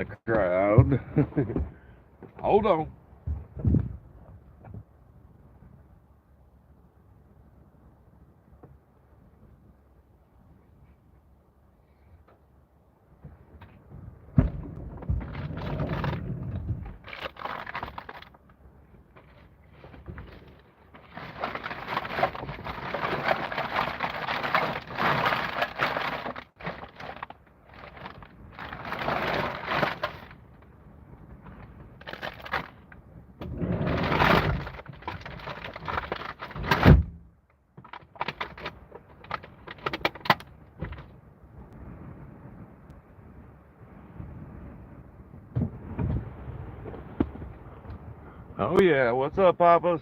the crowd. Hold on. Oh yeah, what's up, Papas?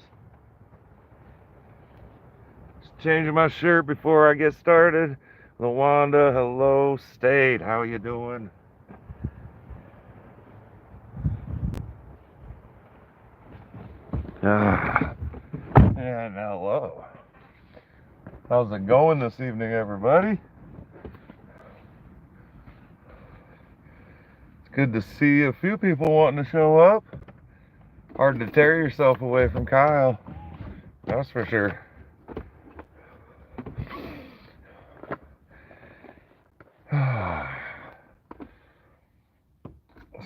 Just changing my shirt before I get started. Lawanda, hello, State. How you doing? Ah, and hello. How's it going this evening, everybody? It's good to see a few people wanting to show up. Hard to tear yourself away from Kyle, that's for sure.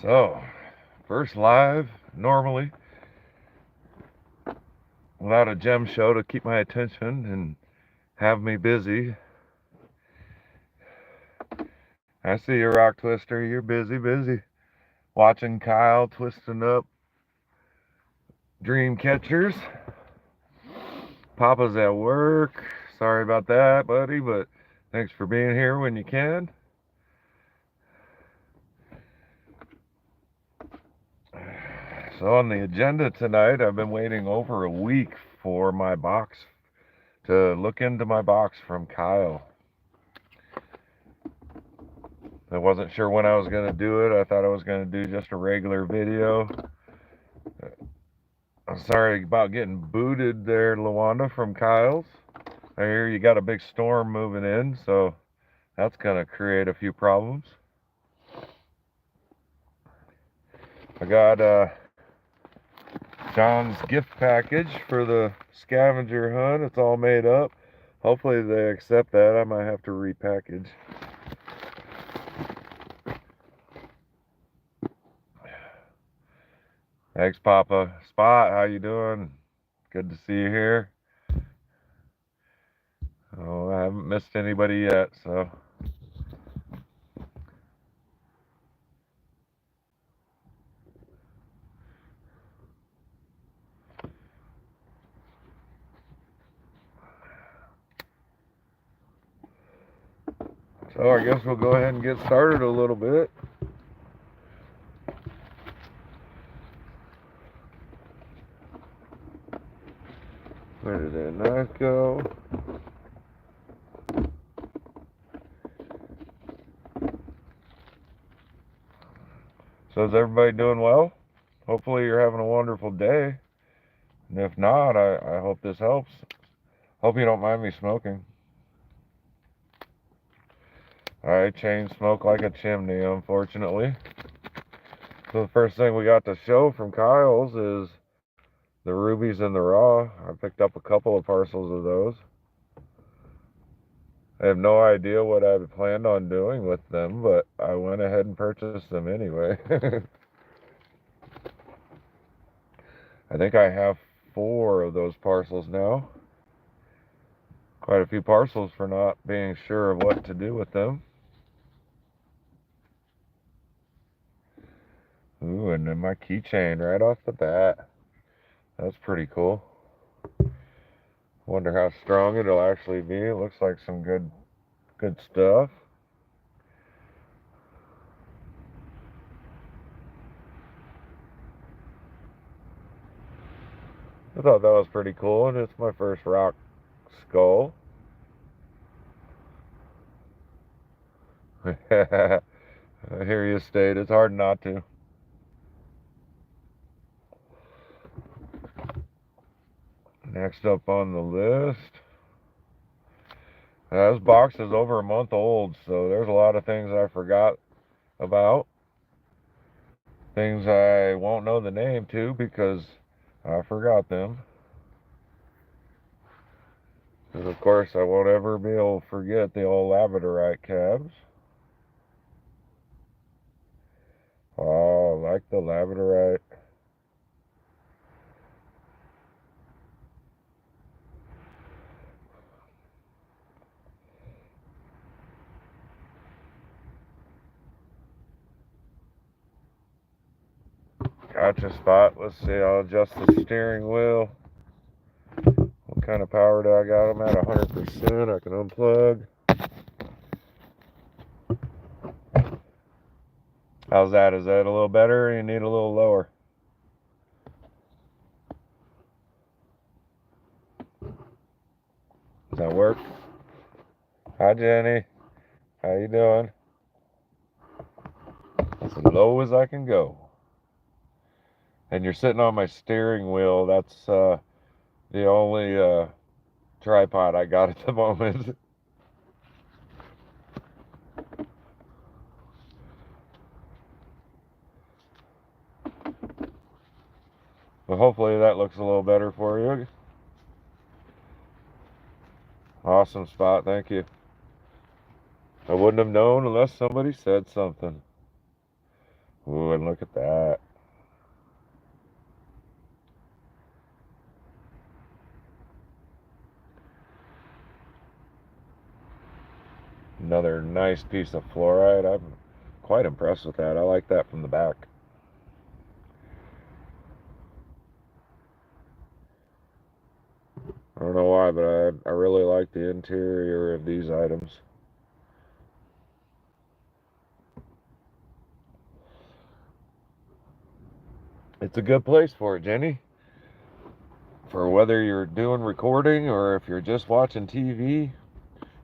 So, first live, normally, without a gem show to keep my attention and have me busy. I see you, Rock Twister. You're busy. Watching Kyle twisting up dream catchers. Papa's at work. Sorry about that, buddy, but thanks for being here when you can. So on the agenda tonight, I've been waiting over a week for my box, to look into my box from Kyle. I wasn't sure when I was going to do it. I thought I was going to do just a regular video. I'm sorry about getting booted there, Lawanda, from Kyle's. I hear you got a big storm moving in, so that's going to create a few problems. I got John's gift package for the scavenger hunt. It's all made up. Hopefully they accept that. I might have to repackage. Thanks, Papa. Spot, how you doing? Good to see you here. Oh, I haven't missed anybody yet, so. So I guess we'll go ahead and get started a little bit. Where did that knife go? So is everybody doing well? Hopefully you're having a wonderful day. And if not, I hope this helps. Hope you don't mind me smoking. I chain smoke like a chimney, unfortunately. So the first thing we got to show from Kyle's is the rubies and the raw. I picked up a couple of parcels of those. I have no idea what I planned on doing with them, but I went ahead and purchased them anyway. I think I have 4 of those parcels now. Quite a few parcels for not being sure of what to do with them. Ooh, and then my keychain right off the bat. That's pretty cool. Wonder how strong it'll actually be. It looks like some good stuff. I thought that was pretty cool, and it's my first rock skull. I hear you, State. It's hard not to. Next up on the list. This box is over a month old, so there's a lot of things I forgot about. things I won't know the name to because I forgot them. And of course, I won't ever be able to forget the old labradorite calves. Oh, I like the labradorite. Gotcha, Spot. Let's see, I'll adjust the steering wheel. What kind of power do I got? I'm at 100%. I can unplug. How's that? Is that a little better or you need a little lower? Does that work? Hi, Jenny. How you doing? As low as I can go. And you're sitting on my steering wheel. That's the only tripod I got at the moment. But hopefully that looks a little better for you. Awesome, Spot. Thank you. I wouldn't have known unless somebody said something. Ooh, and look at that. Another nice piece of fluorite. I'm quite impressed with that. I like that from the back. I don't know why, but I really like the interior of these items. It's a good place for it, Jenny. For whether you're doing recording or if you're just watching TV,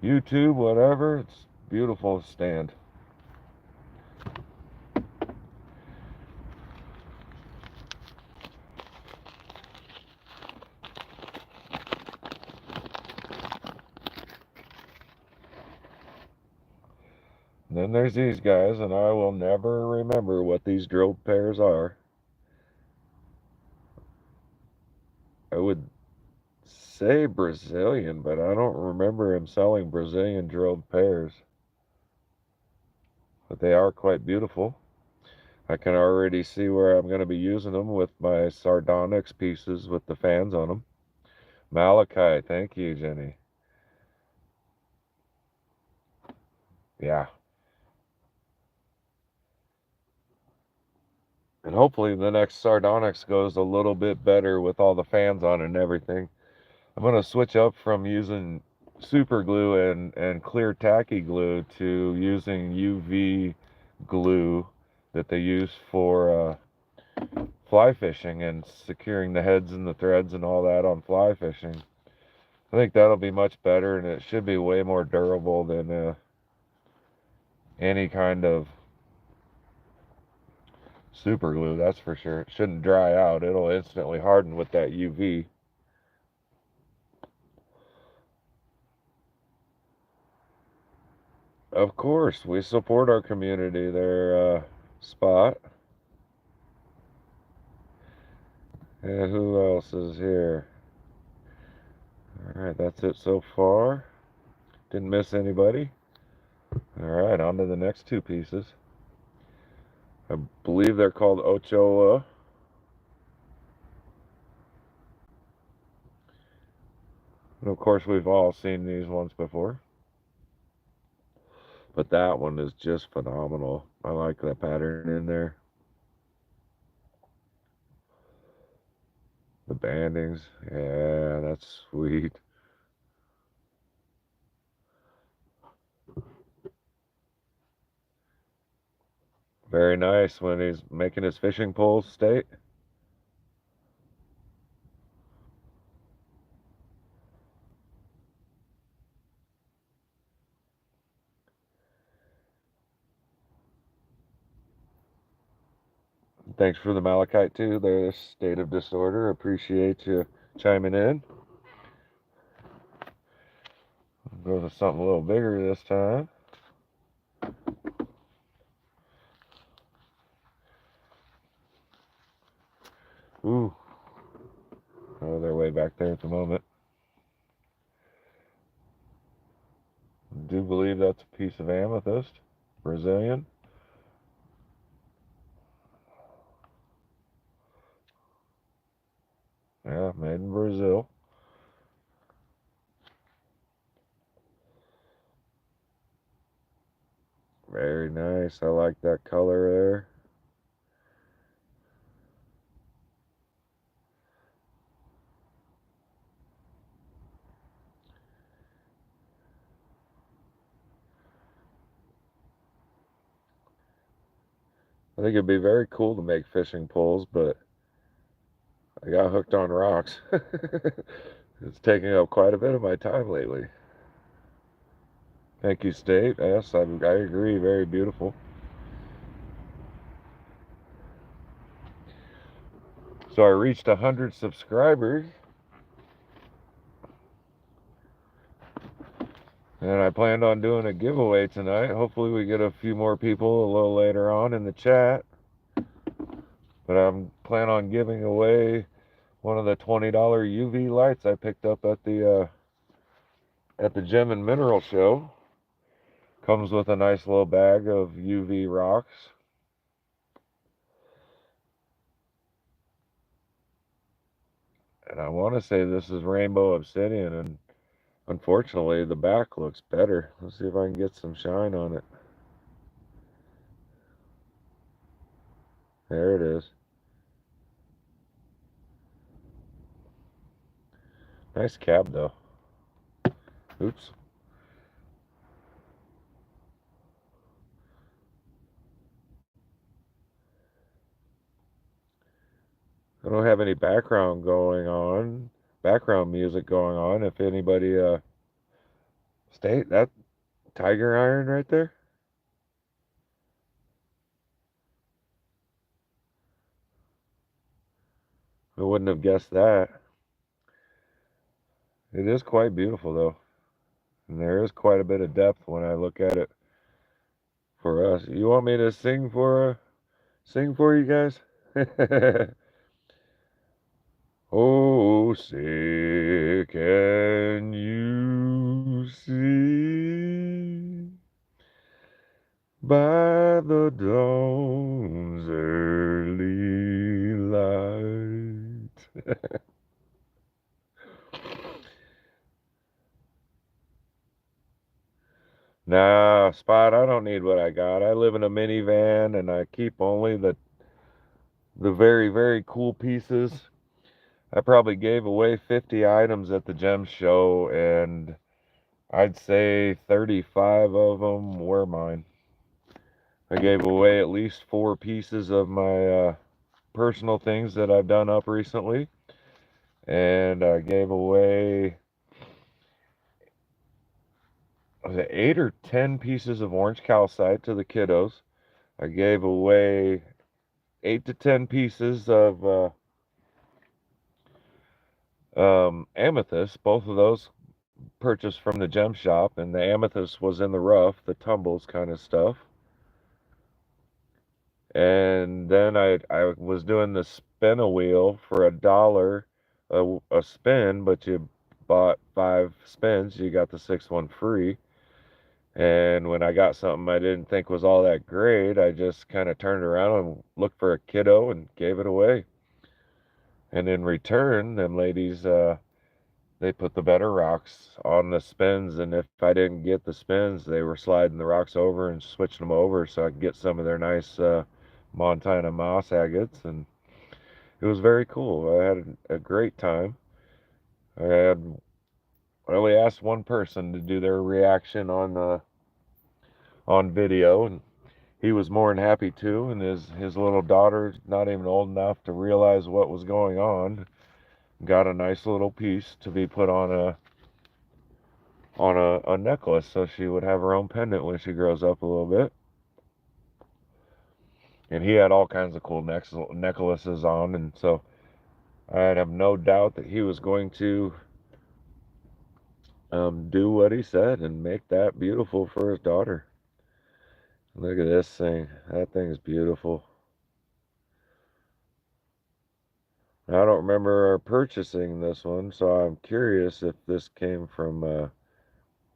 YouTube, whatever, it's beautiful to stand. And then there's these guys, and I will never remember what these drilled pairs are. I would say Brazilian, but I don't remember him selling Brazilian drilled pairs. But they are quite beautiful. I can already see where I'm going to be using them with my sardonyx pieces with the fans on them. Malachite, thank you, Jenny. Yeah. And hopefully the next sardonyx goes a little bit better with all the fans on and everything. I'm going to switch up from using super glue and clear tacky glue to using UV glue that they use for fly fishing and securing the heads and the threads and all that on fly fishing. I think that'll be much better, and it should be way more durable than any kind of super glue, that's for sure. It shouldn't dry out. It'll instantly harden with that UV. Of course, we support our community there, Spot. And who else is here? Alright, that's it so far. Didn't miss anybody. Alright, on to the next two pieces. I believe they're called Ochoa. And of course, we've all seen these ones before. But that one is just phenomenal. I like that pattern in there. The bandings. Yeah, that's sweet. Very nice when he's making his fishing poles state. Thanks for the malachite too. There's State of Disorder. Appreciate you chiming in. Go to something a little bigger this time. Ooh. Oh, they're way back there at the moment. I do believe that's a piece of amethyst. Brazilian. Yeah, made in Brazil. Very nice. I like that color there. I think it'd be very cool to make fishing poles, but I got hooked on rocks. It's taking up quite a bit of my time lately. Thank you, State. Yes, I agree. Very beautiful. So I reached 100 subscribers, and I planned on doing a giveaway tonight. Hopefully we get a few more people a little later on in the chat. But I'm planning on giving away one of the $20 UV lights I picked up at the Gem and Mineral Show. Comes with a nice little bag of UV rocks. And I want to say this is Rainbow Obsidian, and unfortunately the back looks better. Let's see if I can get some shine on it. There it is. Nice cab though. Oops. I don't have any background music going on. If anybody State that tiger iron right there? I wouldn't have guessed that. It is quite beautiful though. And there is quite a bit of depth when I look at it for us. You want me to sing for you guys? Oh, say can you see by the dawn's early light? Nah, Spot, I don't need what I got. I live in a minivan and I keep only the very, very cool pieces. I probably gave away 50 items at the gem show, and I'd say 35 of them were mine. I gave away at least 4 pieces of my personal things that I've done up recently, and I gave away, was it 8 or 10 pieces of orange calcite to the kiddos. I gave away 8 to 10 pieces of amethyst. Both of those purchased from the gem shop, and the amethyst was in the rough, the tumbles kind of stuff. And then I was doing the spin a wheel for $1 a spin, but you bought 5 spins, you got the 6th one free. And when I got something I didn't think was all that great, I just kind of turned around and looked for a kiddo and gave it away. And in return, them ladies, they put the better rocks on the spins, and if I didn't get the spins, they were sliding the rocks over and switching them over so I could get some of their nice Montana moss agates, and it was very cool. I had a great time. I only asked one person to do their reaction on video, and he was more than happy to. And his little daughter, not even old enough to realize what was going on, got a nice little piece to be put on a necklace, so she would have her own pendant when she grows up a little bit. And he had all kinds of cool necklaces on, and so I have no doubt that he was going to do what he said and make that beautiful for his daughter. Look at this thing. That thing's beautiful. I don't remember purchasing this one, so I'm curious if this came from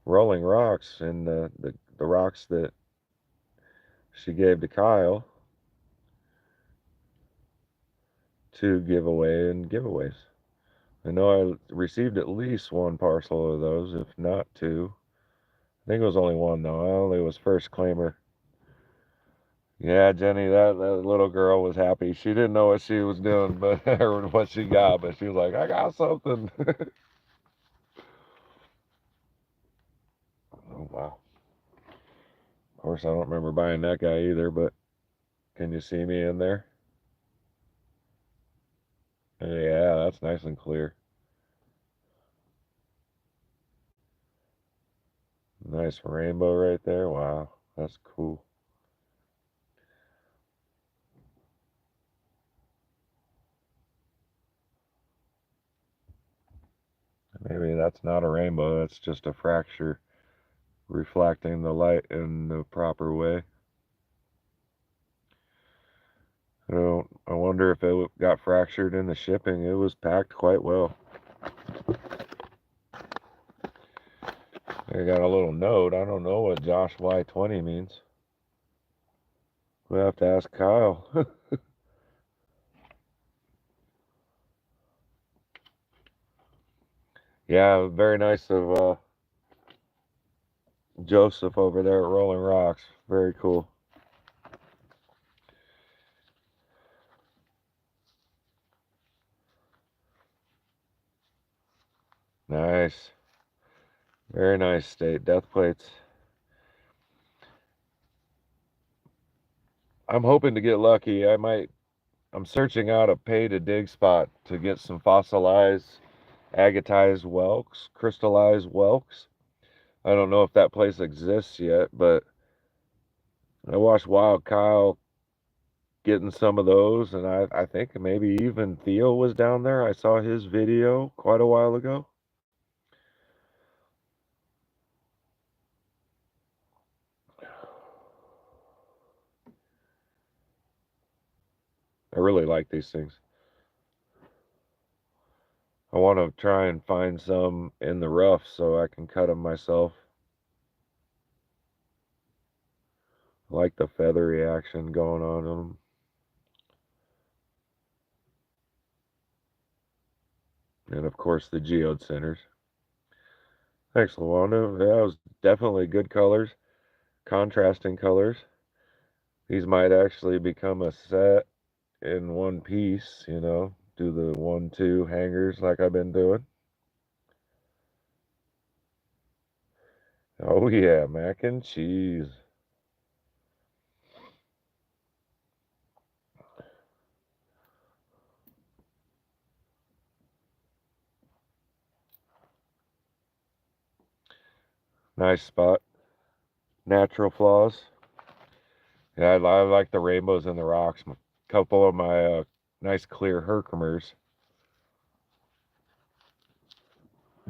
Rolling Rocks and the rocks that she gave to Kyle to give away in giveaways. I know I received at least one parcel of those, if not two. I think it was only one, though. I only was first claimer. Yeah, Jenny, that little girl was happy. She didn't know what she was doing, but or what she got, but she was like, I got something. Oh, wow. Of course, I don't remember buying that guy either, but can you see me in there? Yeah, that's nice and clear. Nice rainbow right there. Wow, that's cool. Maybe that's not a rainbow, that's just a fracture reflecting the light in the proper way. I wonder if it got fractured in the shipping. It was packed quite well. I got a little note. I don't know what Josh Y20 means. We'll have to ask Kyle. Yeah, very nice of Joseph over there at Rolling Rocks. Very cool. Nice. Very nice state. Death plates. I'm hoping to get lucky. I'm searching out a pay to dig spot to get some fossilized, agatized whelks, crystallized whelks. I don't know if that place exists yet, but I watched Wild Kyle getting some of those, and I think maybe even Theo was down there. I saw his video quite a while ago. I really like these things. I want to try and find some in the rough so I can cut them myself. I like the feathery action going on them. And of course the geode centers. Thanks, Luana. Yeah, it was definitely good colors, contrasting colors. These might actually become a set in one piece, do the 1-2 hangers like I've been doing. Oh yeah, mac and cheese. Nice spot. Natural flaws. Yeah, I like the rainbows and the rocks. A couple of my nice clear Herkimers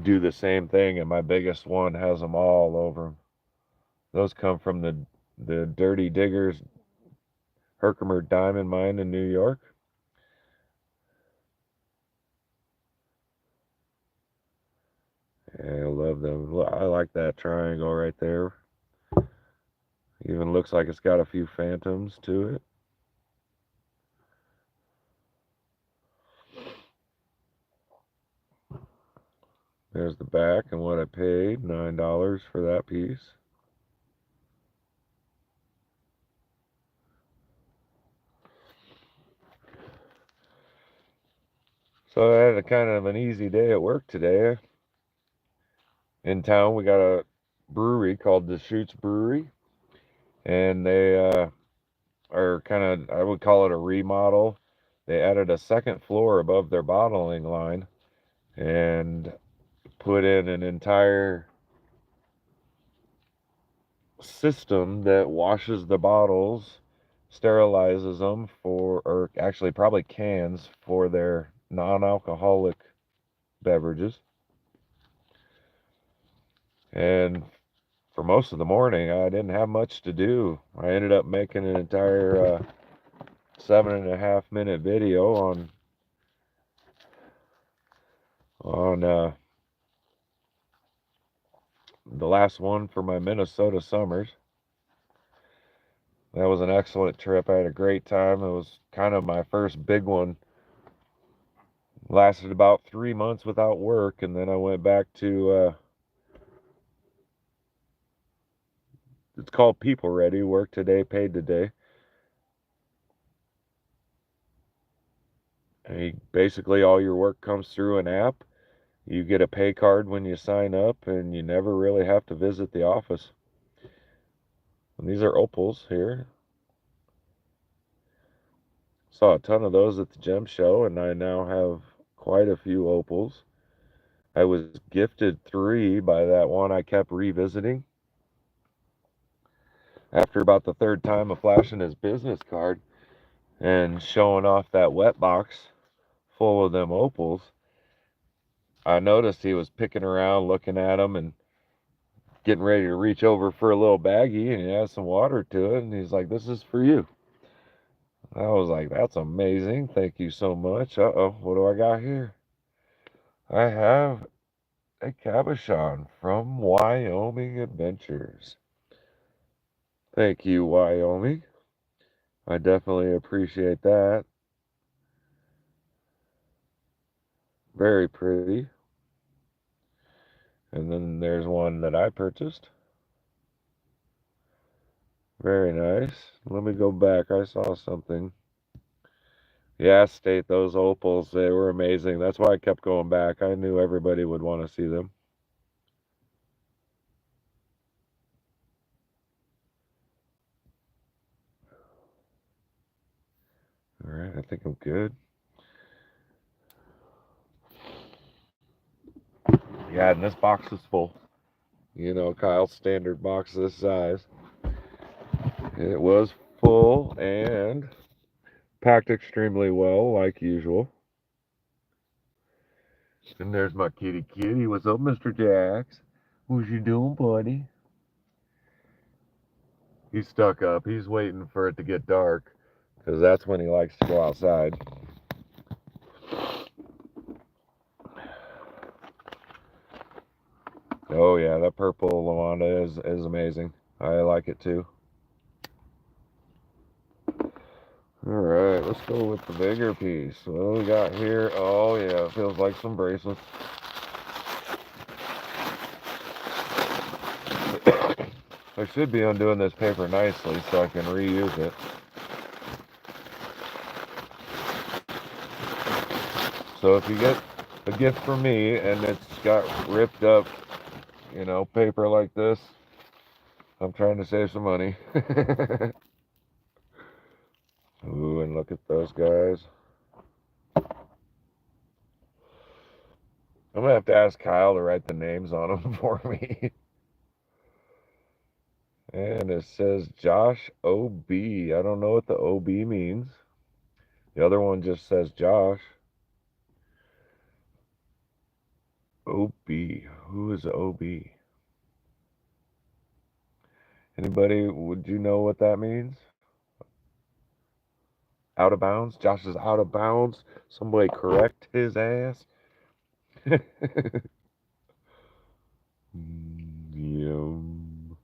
do the same thing, and my biggest one has them all over them. Those come from the Dirty Diggers Herkimer diamond mine in New York. Yeah, I love them. I like that triangle right there. Even looks like it's got a few phantoms to it. There's the back and what I paid, $9 for that piece. So I had a kind of an easy day at work today. In town, we got a brewery called the Shoots Brewery, and they are kind of, I would call it a remodel. They added a second floor above their bottling line and put in an entire system that washes the bottles, sterilizes them or actually probably cans for their non-alcoholic beverages. And for most of the morning, I didn't have much to do. I ended up making an entire 7.5-minute video on on the last one for my Minnesota summers. That was an excellent trip. I had a great time. It was kind of my first big one. Lasted about 3 months without work, and then I went back to it's called People Ready, work today, paid today. And basically all your work comes through an app. You get a pay card when you sign up, and you never really have to visit the office. And these are opals here. Saw a ton of those at the gem show, and I now have quite a few opals. I was gifted 3 by that one I kept revisiting. After about the 3rd time of flashing his business card and showing off that wet box full of them opals, I noticed he was picking around, looking at them, and getting ready to reach over for a little baggie, and he has some water to it, and he's like, "This is for you." I was like, "That's amazing. Thank you so much." Uh-oh, what do I got here? I have a cabochon from Wyoming Adventures. Thank you, Wyoming. I definitely appreciate that. Very pretty. And then there's one that I purchased. Very nice. Let me go back. I saw something. Yeah, State, those opals, they were amazing. That's why I kept going back. I knew everybody would want to see them. All right, I think I'm good. Yeah, and this box is full. You know, Kyle's standard box this size. It was full and packed extremely well, like usual. And there's my kitty kitty. What's up, Mr. Jax? What you doing, buddy? He's stuck up. He's waiting for it to get dark, because that's when he likes to go outside. Oh yeah, that purple lavanda is amazing. I like it too. Alright, let's go with the bigger piece. What do we got here? Oh yeah, it feels like some bracelets. I should be undoing this paper nicely so I can reuse it. So if you get a gift from me and it's got ripped up, you know, paper like this, I'm trying to save some money. Ooh, and look at those guys. I'm gonna have to ask Kyle to write the names on them for me. And it says Josh OB. I don't know what the OB means. The other one just says Josh. OB. Who is OB? Anybody, would you know what that means? Out of bounds? Josh is out of bounds. Somebody correct his ass. Yum.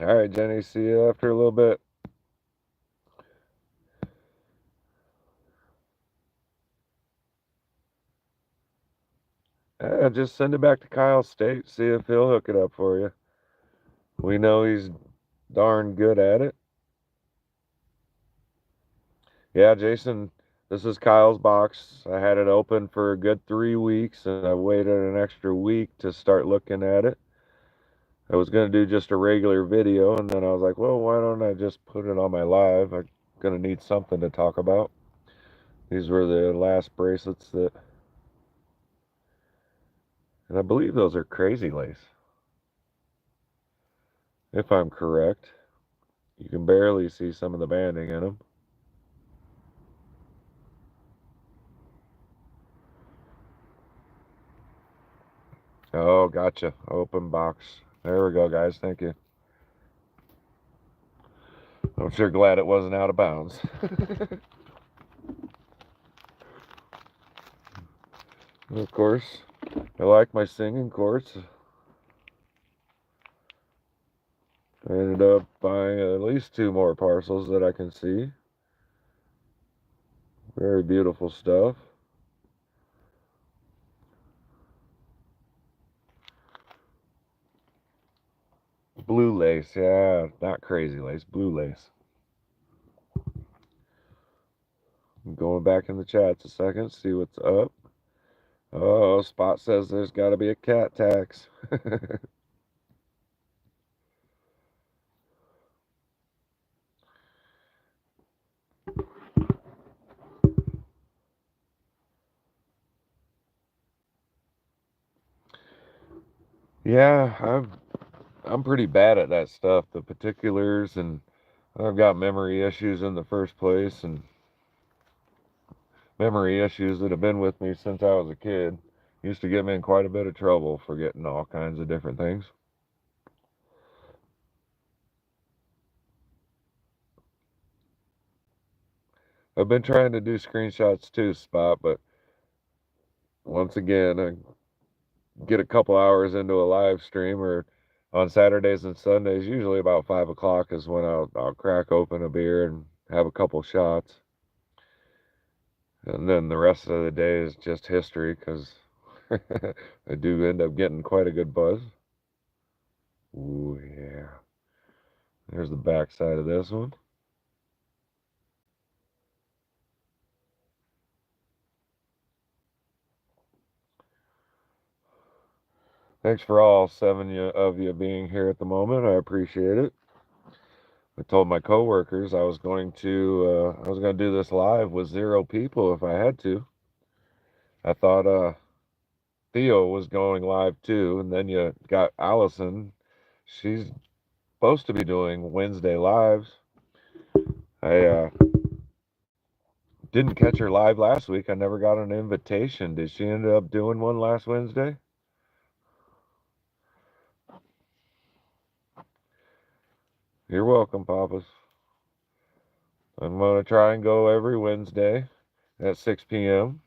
All right, Jenny. See you after a little bit. Just send it back to Kyle State. See if he'll hook it up for you. We know he's darn good at it. Yeah, Jason, this is Kyle's box. I had it open for a good 3 weeks, and I waited an extra week to start looking at it. I was going to do just a regular video, and then I was like, well, why don't I just put it on my live? I'm going to need something to talk about. These were the last bracelets that, and I believe those are Crazy Lace, if I'm correct. You can barely see some of the banding in them. Oh, gotcha. Open box. There we go, guys. Thank you. I'm sure glad it wasn't out of bounds. Of course, I like my singing quartz. I ended up buying at least 2 more parcels that I can see. Very beautiful stuff. Blue lace, yeah, not crazy lace, blue lace. I'm going back in the chats a second, see what's up. Oh, Spot says there's got to be a cat tax. Yeah, I'm pretty bad at that stuff, the particulars, and I've got memory issues in the first place, and memory issues that have been with me since I was a kid. Used to get me in quite a bit of trouble forgetting all kinds of different things. I've been trying to do screenshots too, Spot, but once again, I get a couple hours into a live stream, or on Saturdays and Sundays, usually about 5 o'clock is when I'll crack open a beer and have a couple shots. And then the rest of the day is just history, because I do end up getting quite a good buzz. Ooh, yeah. There's the back side of this one. Thanks for all 7 of you being here at the moment. I appreciate it. I told my coworkers I was going to do this live with 0 people if I had to. I thought Theo was going live too, and then you got Allison. She's supposed to be doing Wednesday lives. I didn't catch her live last week. I never got an invitation. Did she end up doing one last Wednesday? You're welcome, Papas. I'm going to try and go every Wednesday at 6 p.m.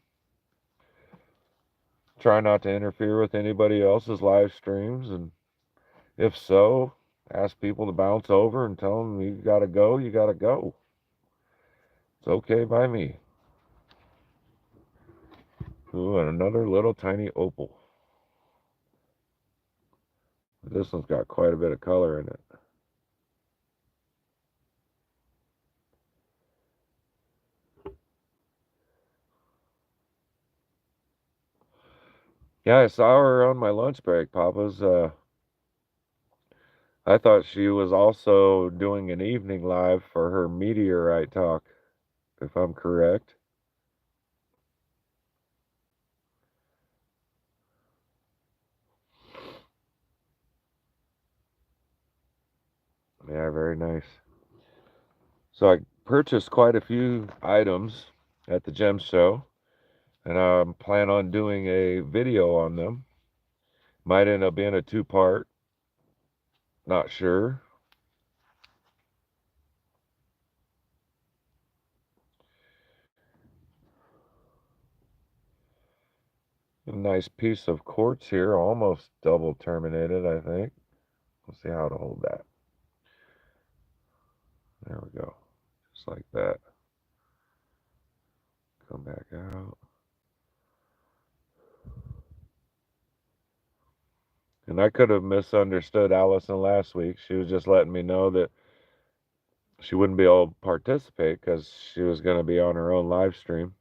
Try not to interfere with anybody else's live streams, and if so, ask people to bounce over and tell them you gotta go, you gotta go. It's okay by me. Ooh, and another little tiny opal. This one's got quite a bit of color in it. Yeah, I saw her on my lunch break, Papa's. I thought she was also doing an evening live for her meteorite talk, if I'm correct. Yeah, very nice. So I purchased quite a few items at the gem show, and I plan on doing a video on them. Might end up being a 2-part, not sure. A nice piece of quartz here, almost double terminated, I think. Let's see how to hold that. There we go. Just like that. Come back out. And I could have misunderstood Allison last week. She was just letting me know that she wouldn't be able to participate because she was going to be on her own live stream.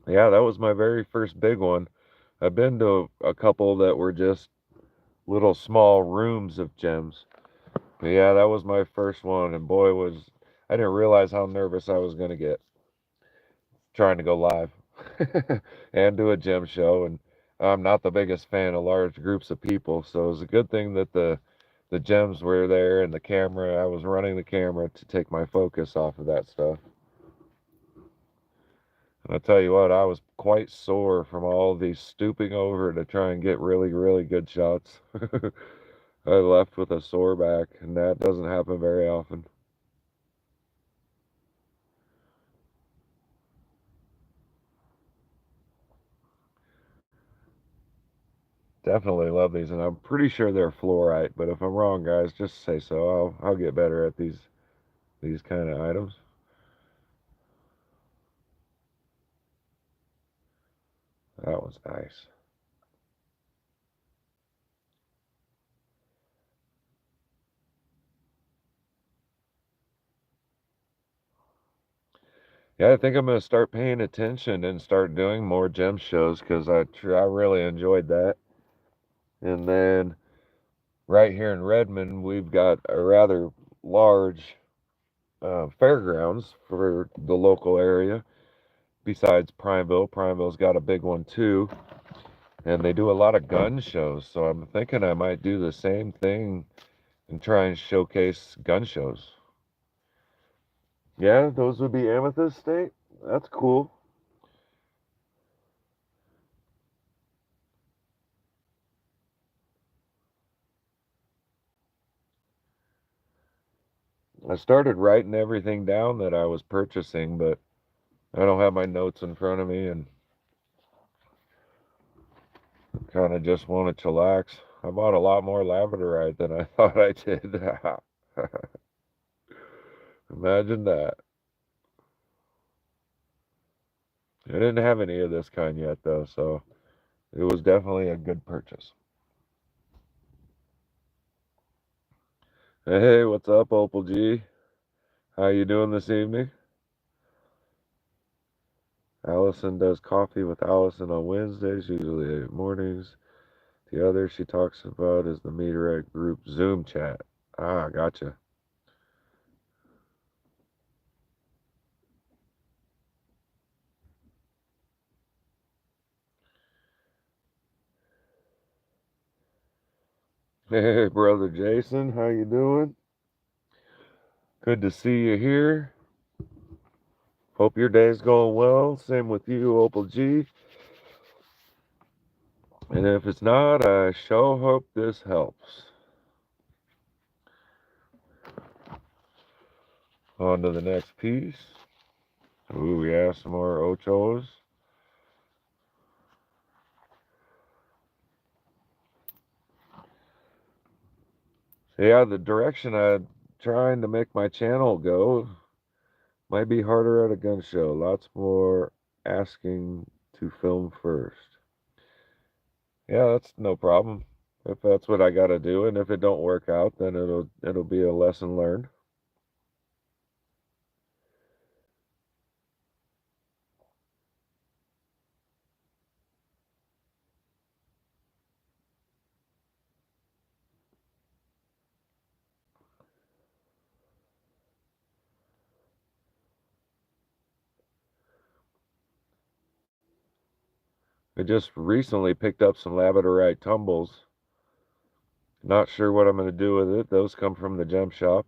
Yeah, that was my very first big one. I've been to a couple that were just little small rooms of gems. But yeah, that was my first one, and boy, I didn't realize how nervous I was going to get trying to go live and do a gem show. And I'm not the biggest fan of large groups of people, so it was a good thing that the the gems were there and the camera, I was running the camera to take my focus off of that stuff. And I tell you what, I was quite sore from all these stooping over to try and get really, really good shots. I left with a sore back, and that doesn't happen very often. Definitely love these, and I'm pretty sure they're fluorite, but if I'm wrong, guys, just say so. I'll get better at these kind of items. That was nice. Yeah, I think I'm going to start paying attention and start doing more gem shows because I really enjoyed that. And then right here in Redmond, we've got a rather large fairgrounds for the local area. Besides Primeville, Primeville's got a big one too, and they do a lot of gun shows. So I'm thinking I might do the same thing and try and showcase gun shows. Yeah, those would be Amethyst State. That's cool. I started writing everything down that I was purchasing, but I don't have my notes in front of me and kind of just want to chillax. I bought a lot more labradorite than I thought I did. Imagine that. I didn't have any of this kind yet, though, so it was definitely a good purchase. Hey, what's up, Opal G? How you doing this evening? Allison does coffee with Allison on Wednesdays, usually mornings. The other she talks about is the Meteorite Group Zoom chat. Ah, gotcha. Hey, brother Jason, how you doing? Good to see you here. Hope your day's going well. Same with you, Opal G. And if it's not, I sure hope this helps. On to the next piece. Ooh, yeah, some more ochos. So yeah, the direction I'm trying to make my channel go might be harder at a gun show. Lots more asking to film first. Yeah, that's no problem. If that's what I gotta do, and if it don't work out, then it'll be a lesson learned. I just recently picked up some labradorite tumbles. Not sure what I'm going to do with it. Those come from the gem shop.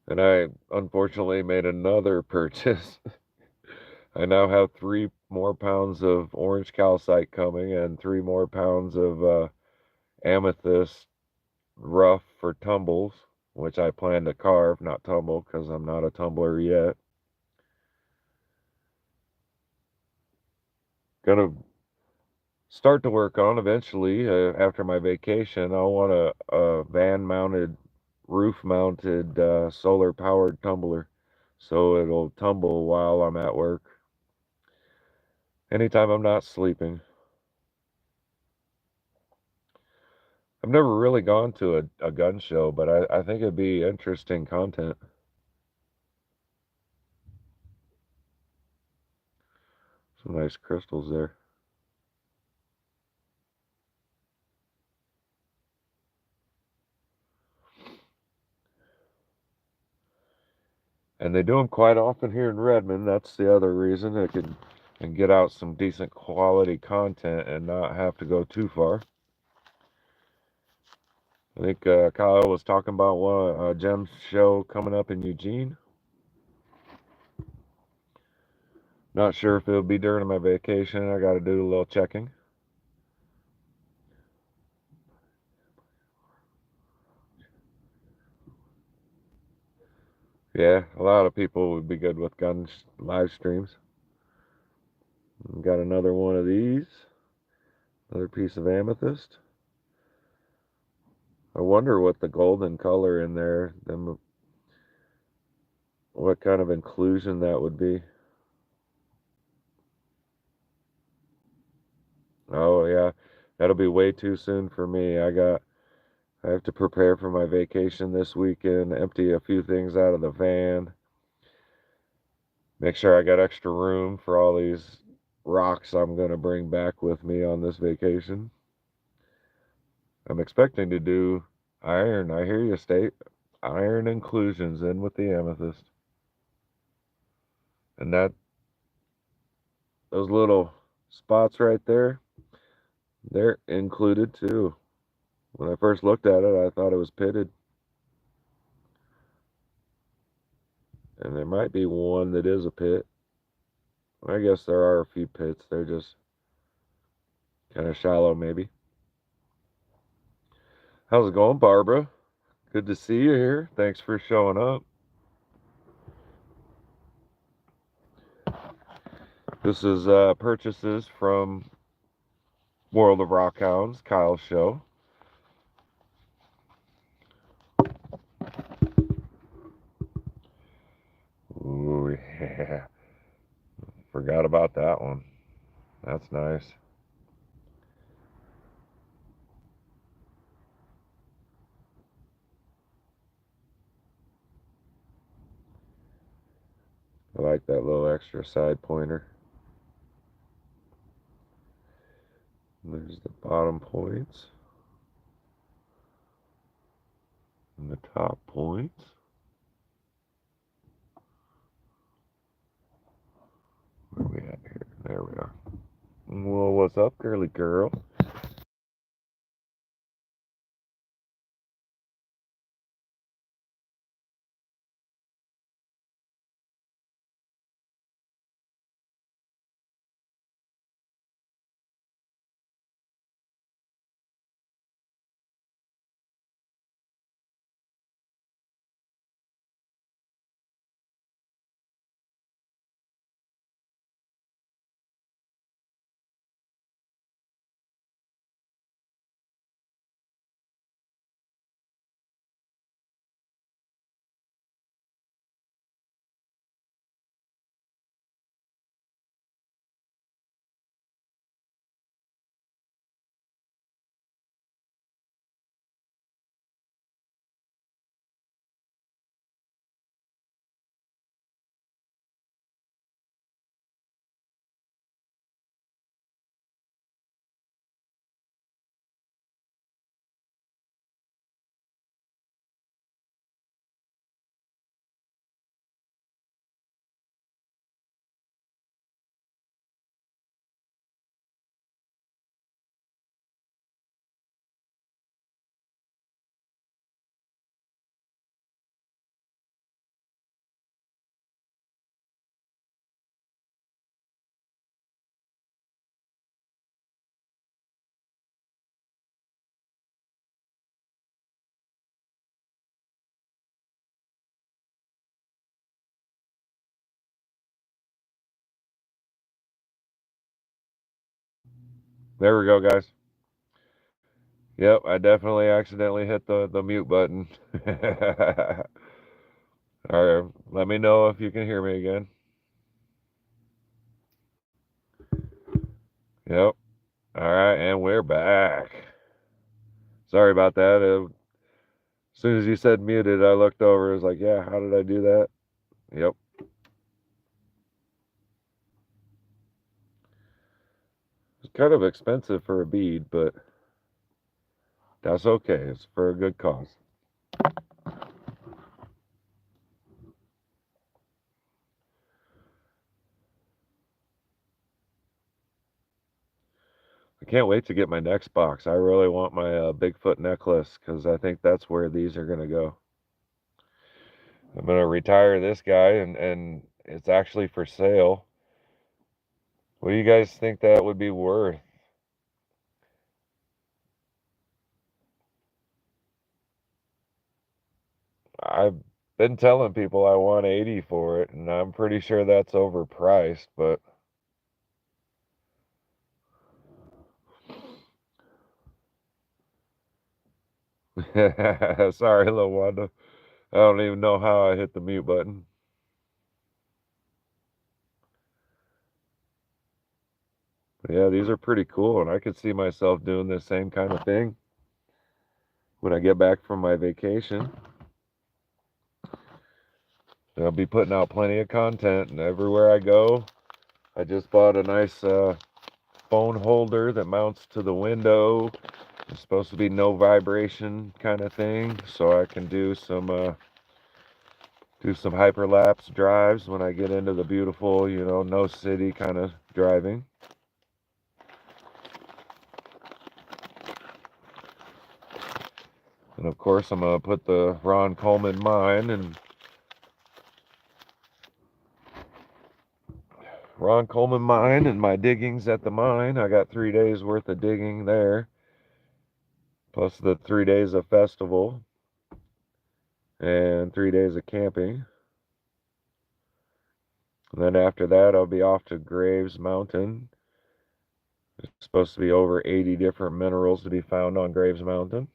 And I unfortunately made another purchase. I now have 3 more pounds of orange calcite coming and 3 more pounds of amethyst rough for tumbles, which I plan to carve, not tumble, because I'm not a tumbler yet. Gonna start to work on eventually after my vacation. I want a van mounted, roof mounted, solar powered tumbler so it'll tumble while I'm at work anytime I'm not sleeping. I've never really gone to a gun show, but I think it'd be interesting content. Some nice crystals there. And they do them quite often here in Redmond. That's the other reason I can and get out some decent quality content and not have to go too far. I think Kyle was talking about a gem show coming up in Eugene. Not sure if it'll be during my vacation. I got to do a little checking. Yeah, a lot of people would be good with gun live streams. Got another one of these. Another piece of amethyst. I wonder what the golden color in there, what kind of inclusion that would be. Oh yeah, that'll be way too soon for me. I have to prepare for my vacation this weekend, empty a few things out of the van, make sure I got extra room for all these rocks I'm going to bring back with me on this vacation. I'm expecting to do iron. I hear you, State. Iron inclusions in with the amethyst. And those little spots right there, they're included too. When I first looked at it, I thought it was pitted. And there might be one that is a pit. I guess there are a few pits. They're just kind of shallow, maybe. How's it going, Barbara? Good to see you here. Thanks for showing up. This is purchases from World of Rock Hounds, Kyle's show. Ooh, yeah. Forgot about that one. That's nice. I like that little extra side pointer. There's the bottom points. And the top points. Where are we at here? There we are. Well, what's up, girly girl? There we go, guys. Yep, I definitely accidentally hit the mute button. All right, let me know if you can hear me again. Yep. All right, and we're back. Sorry about that. As soon as you said muted, I looked over. It was like, yeah, how did I do that? Yep. It's kind of expensive for a bead, but that's okay. It's for a good cause. I can't wait to get my next box. I really want my Bigfoot necklace because I think that's where these are going to go. I'm going to retire this guy, and it's actually for sale. What do you guys think that would be worth? I've been telling people I want 80 for it, and I'm pretty sure that's overpriced, but sorry, Lawanda. I don't even know how I hit the mute button. But yeah, these are pretty cool, and I could see myself doing the same kind of thing when I get back from my vacation. I'll be putting out plenty of content, and everywhere I go, I just bought a nice phone holder that mounts to the window. It's supposed to be no vibration kind of thing, so I can do some hyperlapse drives when I get into the beautiful, no city kind of driving. And of course, I'm gonna put the Ron Coleman mine and my diggings at the mine. I got 3 days worth of digging there, plus the 3 days of festival and 3 days of camping. And then after that, I'll be off to Graves Mountain. There's supposed to be over 80 different minerals to be found on Graves Mountain.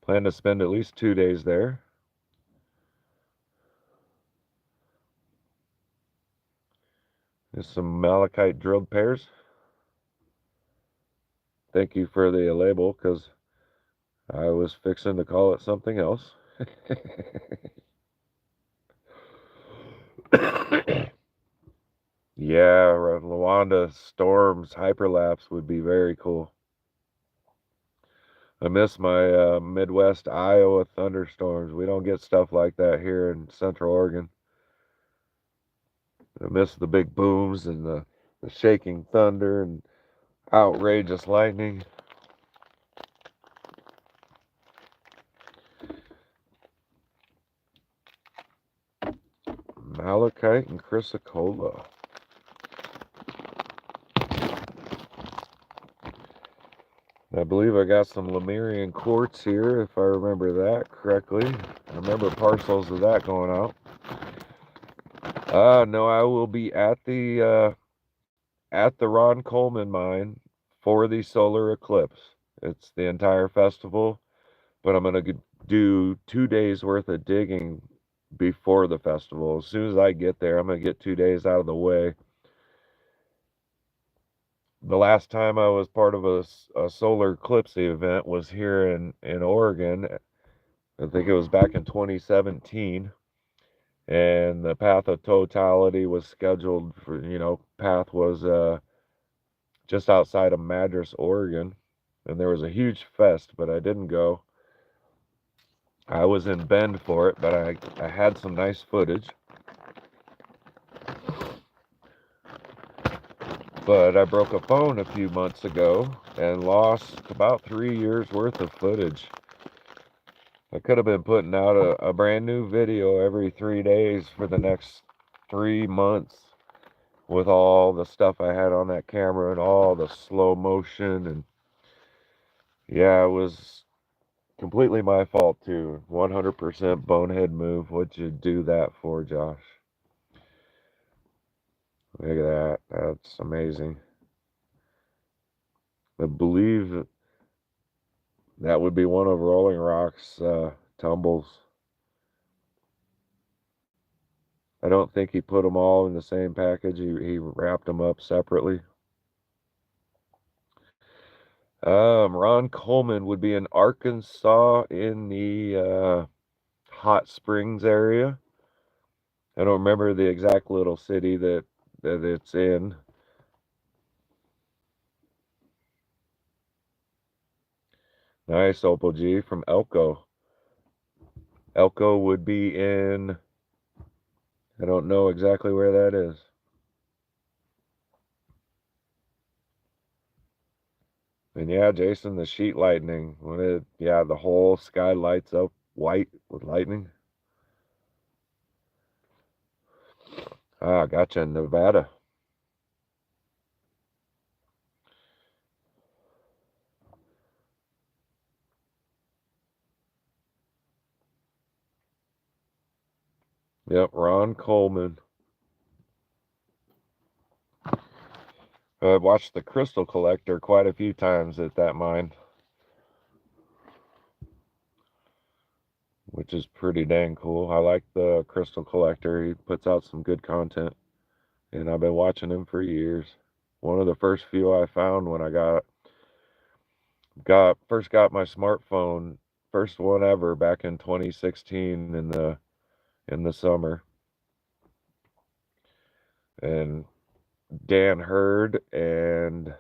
Plan to spend at least 2 days there. There's some malachite drilled pairs. Thank you for the label, because I was fixing to call it something else. Yeah, Lawanda Storms hyperlapse would be very cool. I miss my Midwest Iowa thunderstorms. We don't get stuff like that here in Central Oregon. I miss the big booms and the shaking thunder and outrageous lightning. Malachite and chrysocolla. I believe I got some Lemurian quartz here, if I remember that correctly. I remember parcels of that going out. No, I will be at the Ron Coleman mine for the solar eclipse. It's the entire festival, but I'm gonna do 2 days worth of digging before the festival. As soon as I get there, I'm gonna get 2 days out of the way. The last time I was part of a solar eclipse event was here in Oregon. I think it was back in 2017, and the Path of Totality was scheduled for, Path was just outside of Madras, Oregon, and there was a huge fest, but I didn't go. I was in Bend for it, but I had some nice footage. But I broke a phone a few months ago and lost about 3 years worth of footage. I could have been putting out a brand new video every 3 days for the next 3 months with all the stuff I had on that camera and all the slow motion. And yeah, it was completely my fault too. 100% bonehead move. What'd you do that for, Josh? Look at that. That's amazing. I believe that would be one of Rolling Rock's tumbles. I don't think he put them all in the same package. He wrapped them up separately. Ron Coleman would be in Arkansas in the Hot Springs area. I don't remember the exact little city that it's in. Nice, Opal G from Elko. Elko would be in, I don't know exactly where that is. And yeah, Jason, the sheet lightning, the whole sky lights up white with lightning. Ah, gotcha, Nevada. Yep, Ron Coleman. I've watched the Crystal Collector quite a few times at that mine, which is pretty dang cool. I like the Crystal Collector. He puts out some good content, and I've been watching him for years. One of the first few I found when I got my smartphone, first one ever back in 2016 in the summer. And Dan Hurd and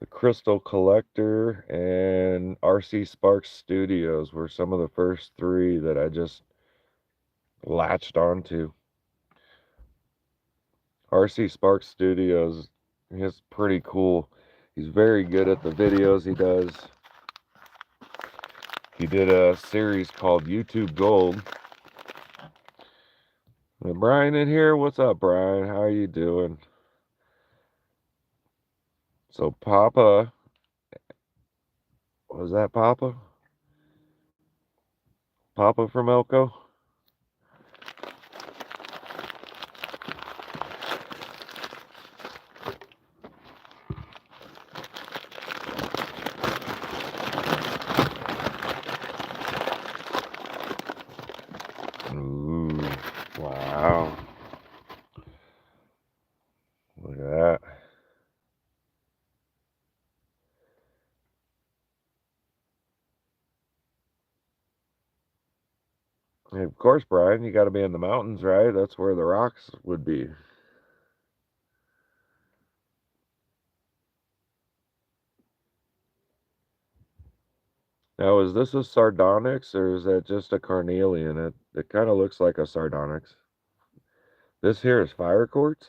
the Crystal Collector and RC Sparks Studios were some of the first three that I just latched onto. RC Sparks Studios is pretty cool. He's very good at the videos he does. He did a series called YouTube Gold. And Brian in here? What's up, Brian? How are you doing? So Papa, was that Papa? Papa from Elko? Ooh, wow. Look at that. And of course, Brian, you got to be in the mountains, right? That's where the rocks would be. Now, is this a sardonyx or is that just a carnelian? It kind of looks like a sardonyx. This here is fire quartz?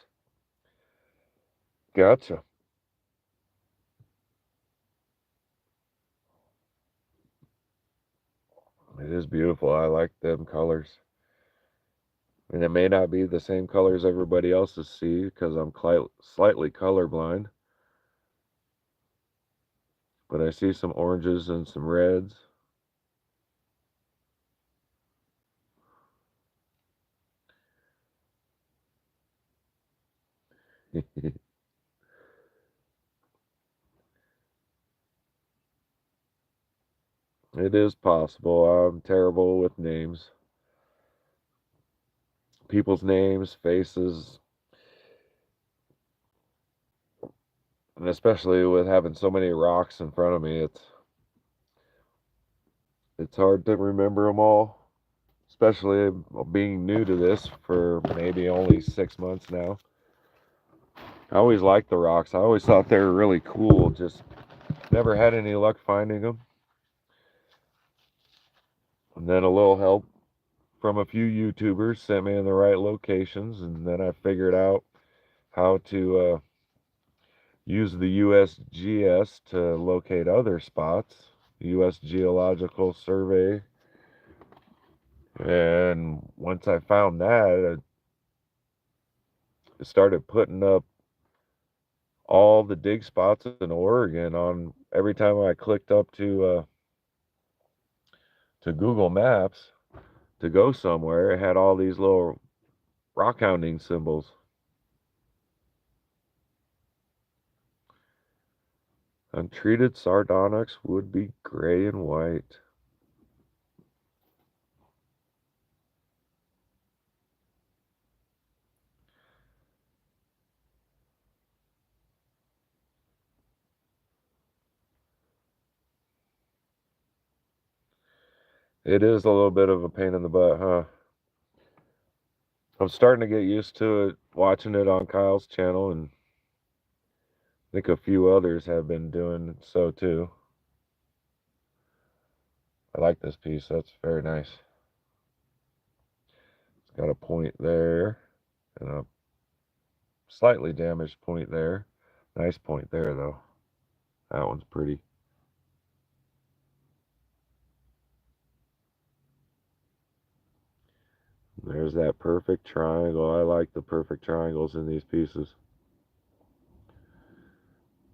Gotcha. It is beautiful. I like them colors. And it may not be the same colors everybody else's see because I'm slightly colorblind. But I see some oranges and some reds. It is possible. I'm terrible with names. People's names, faces, and especially with having so many rocks in front of me, it's hard to remember them all. Especially being new to this for maybe only 6 months now. I always liked the rocks. I always thought they were really cool. Just never had any luck finding them. And then a little help from a few YouTubers sent me in the right locations, and then I figured out how to use the USGS to locate other spots, U.S. Geological Survey. And once I found that, I started putting up all the dig spots in Oregon on every time I clicked up to Google Maps to go somewhere. It had all these little rock hounding symbols. Untreated sardonyx would be gray and white. It is a little bit of a pain in the butt, huh? I'm starting to get used to it, watching it on Kyle's channel, and I think a few others have been doing so too. I like this piece. That's very nice. It's got a point there and a slightly damaged point there. Nice point there, though. That one's pretty. There's that perfect triangle. I like the perfect triangles in these pieces.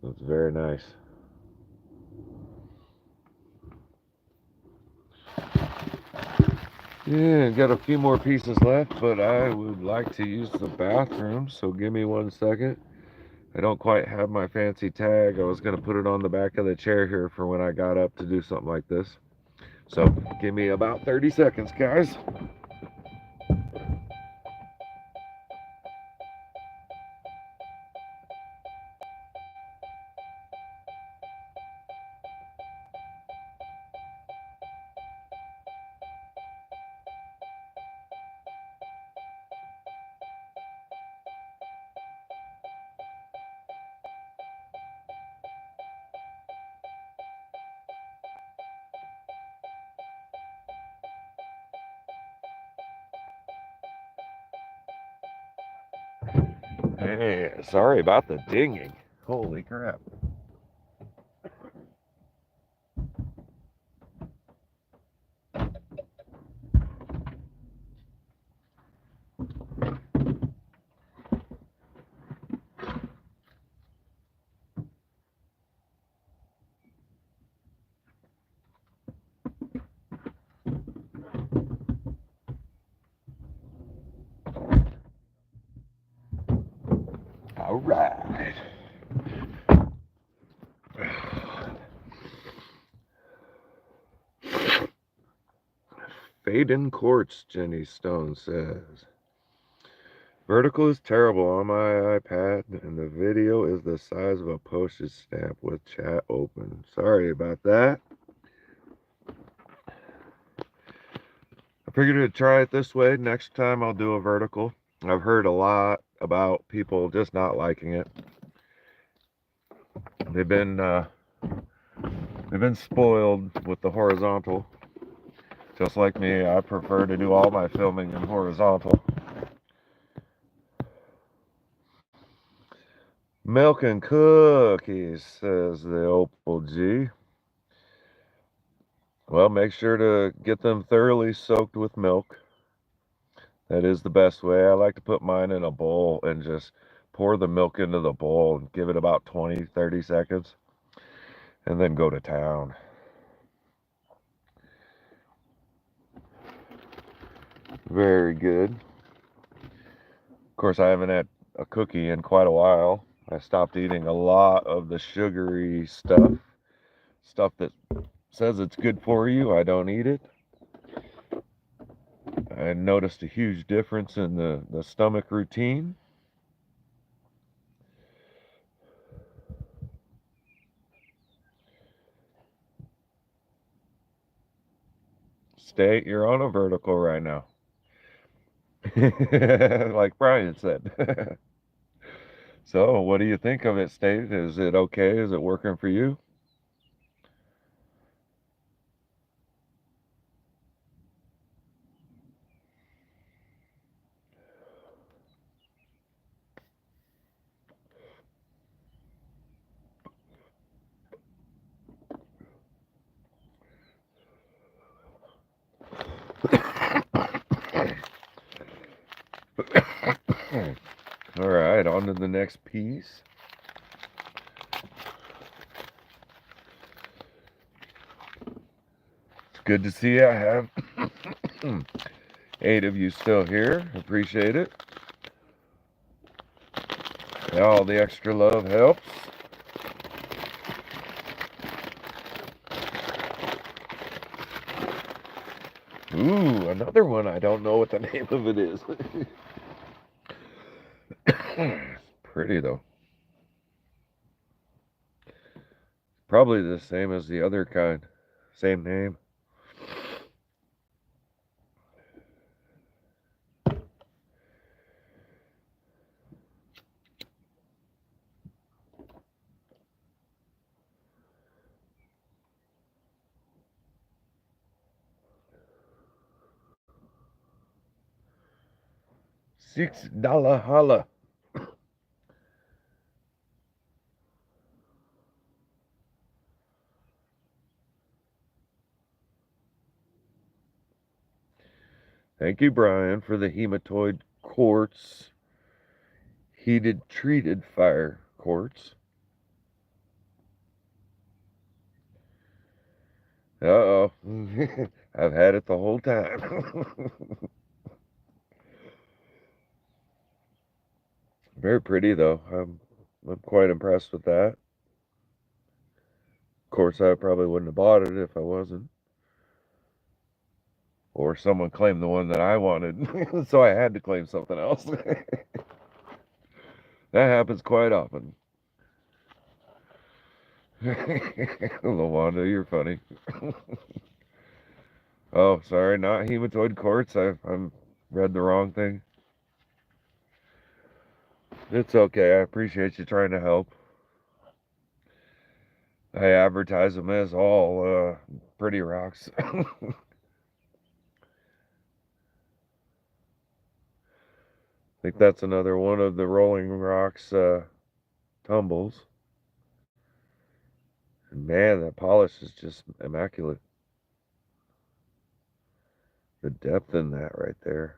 That's very nice. Yeah, got a few more pieces left, but I would like to use the bathroom, so give me 1 second. I don't quite have my fancy tag. I was going to put it on the back of the chair here for when I got up to do something like this. So give me about 30 seconds, guys. Hey, sorry about the dinging. Holy crap. All right. Fade in quartz, Jenny Stone says. Vertical is terrible on my iPad, and the video is the size of a postage stamp with chat open. Sorry about that. I figured I'd try it this way. Next time I'll do a vertical. I've heard a lot about people just not liking it. They've been spoiled with the horizontal. Just like me, I prefer to do all my filming in horizontal. Milk and cookies, says the Opal G. Well, make sure to get them thoroughly soaked with milk. That is the best way. I like to put mine in a bowl and just pour the milk into the bowl and give it about 20, 30 seconds and then go to town. Very good. Of course, I haven't had a cookie in quite a while. I stopped eating a lot of the sugary stuff that says it's good for you. I don't eat it. I noticed a huge difference in the stomach routine. State, you're on a vertical right now. Like Brian said. So, what do you think of it, State? Is it okay? Is it working for you? All right, on to the next piece. It's good to see I have 8 of you still here. Appreciate it. All the extra love helps. Ooh, another one. I don't know what the name of it is. Pretty though. Probably the same as the other kind. Same name. $6 holla. Thank you, Brian, for the hematoid quartz. Heated treated fire quartz. Uh-oh. I've had it the whole time. Very pretty, though. I'm quite impressed with that. Of course, I probably wouldn't have bought it if I wasn't. Or someone claimed the one that I wanted, so I had to claim something else. That happens quite often. LaWanda, you're funny. Oh, sorry, not hematoid quartz. I'm read the wrong thing. It's okay. I appreciate you trying to help. I advertise them as all pretty rocks. I think that's another one of the Rolling Rocks tumbles. And man, that polish is just immaculate. The depth in that right there.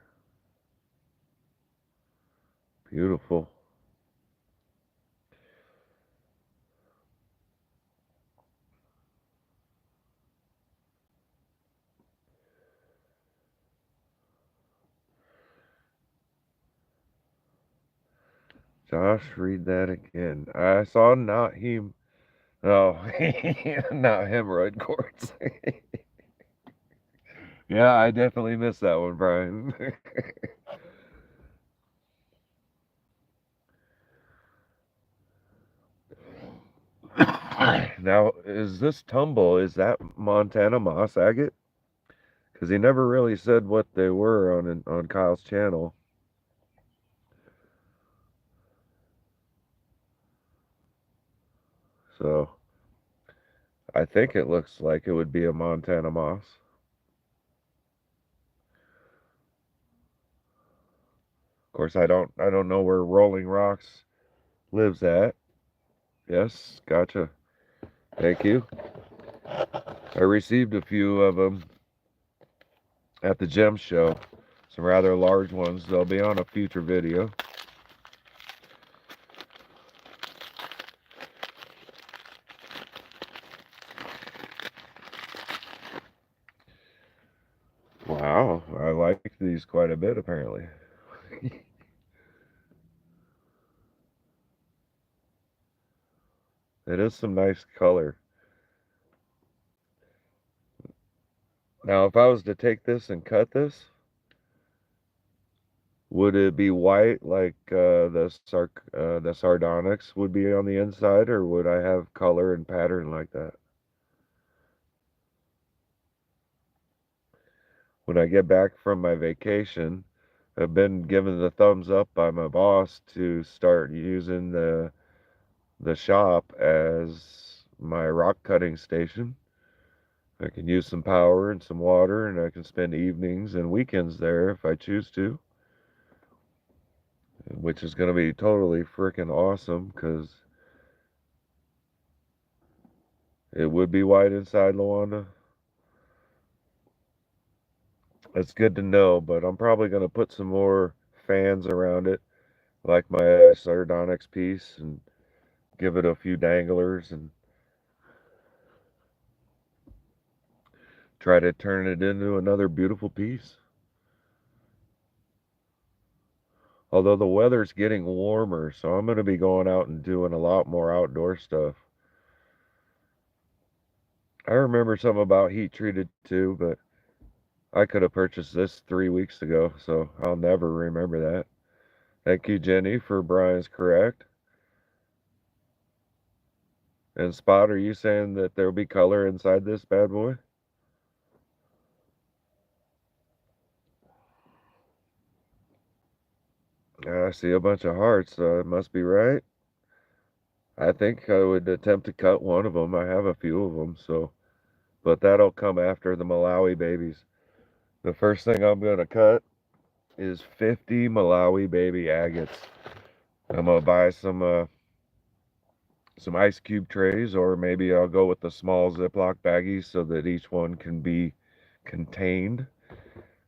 Beautiful. Josh, read that again. I saw not him. Oh, not hemorrhoid quartz. Yeah, I definitely missed that one, Brian. Now, is this tumble, is that Montana moss agate? Because he never really said what they were on Kyle's channel. So, I think it looks like it would be a Montana moss. Of course, I don't know where Rolling Rocks lives at. Yes, gotcha. Thank you. I received a few of them at the gem show. Some rather large ones. They'll be on a future video. Wow, I like these quite a bit apparently. It is some nice color. Now, if I was to take this and cut this, would it be white like the sardonyx would be on the inside, or would I have color and pattern like that? When I get back from my vacation, I've been given the thumbs up by my boss to start using the shop as my rock cutting station. I can use some power and some water, and I can spend evenings and weekends there if I choose to, which is going to be totally freaking awesome because it would be white inside, Luanda. It's good to know, but I'm probably going to put some more fans around it, like my sardonyx piece, and give it a few danglers and try to turn it into another beautiful piece. Although the weather's getting warmer, so I'm going to be going out and doing a lot more outdoor stuff. I remember something about heat treated too, but I could have purchased this 3 weeks ago, so I'll never remember that. Thank you, Jenny, for Brian's correct. And Spot, are you saying that there'll be color inside this bad boy? I see a bunch of hearts, so it must be right. I think I would attempt to cut one of them. I have a few of them, so. But that'll come after the Malawi babies. The first thing I'm going to cut is 50 Malawi baby agates. I'm going to buy some ice cube trays, or maybe I'll go with the small Ziploc baggies so that each one can be contained.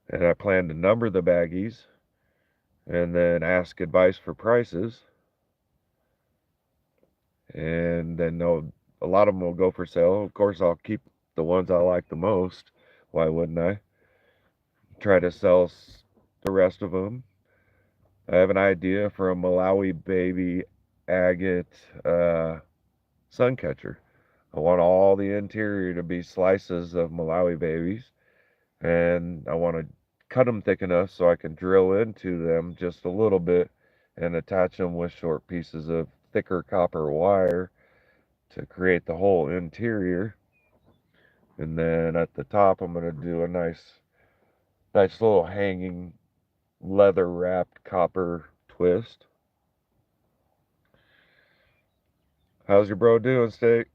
And I plan to number the baggies and then ask advice for prices. And then a lot of them will go for sale. Of course, I'll keep the ones I like the most. Why wouldn't I? Try to sell the rest of them. I have an idea for a Malawi baby agate sun catcher. I want all the interior to be slices of Malawi babies, and I want to cut them thick enough so I can drill into them just a little bit and attach them with short pieces of thicker copper wire to create the whole interior. And then at the top, I'm going to do a nice little hanging leather wrapped copper twist. How's your bro doing, Steak?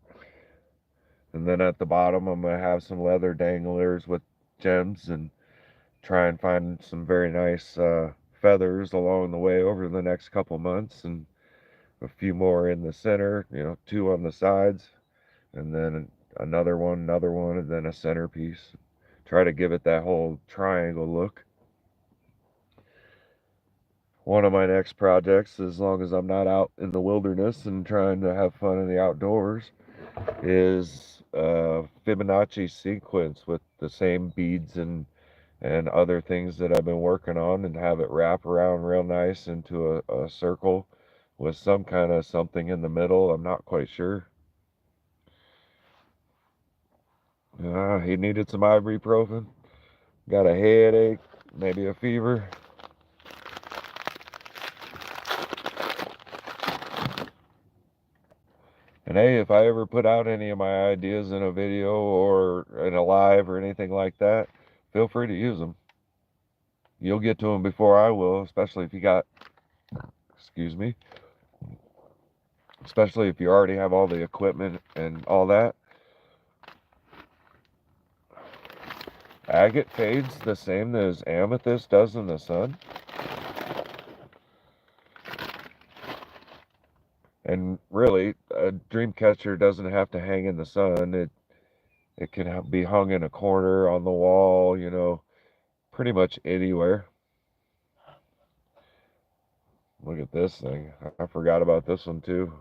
And then at the bottom, I'm going to have some leather danglers with gems and try and find some very nice feathers along the way over the next couple months, and a few more in the center, 2 on the sides, and then another one, and then a centerpiece. Try to give it that whole triangle look. One of my next projects, as long as I'm not out in the wilderness and trying to have fun in the outdoors, is a Fibonacci sequence with the same beads and other things that I've been working on, and have it wrap around real nice into a circle with some kind of something in the middle. I'm not quite sure. He needed some ibuprofen. Got a headache, maybe a fever. And hey, if I ever put out any of my ideas in a video or in a live or anything like that, feel free to use them. You'll get to them before I will, especially if you got, excuse me, especially if you already have all the equipment and all that. Agate fades the same as amethyst does in the sun. And really, a dream catcher doesn't have to hang in the sun. It can be hung in a corner, on the wall, pretty much anywhere. Look at this thing. I forgot about this one too.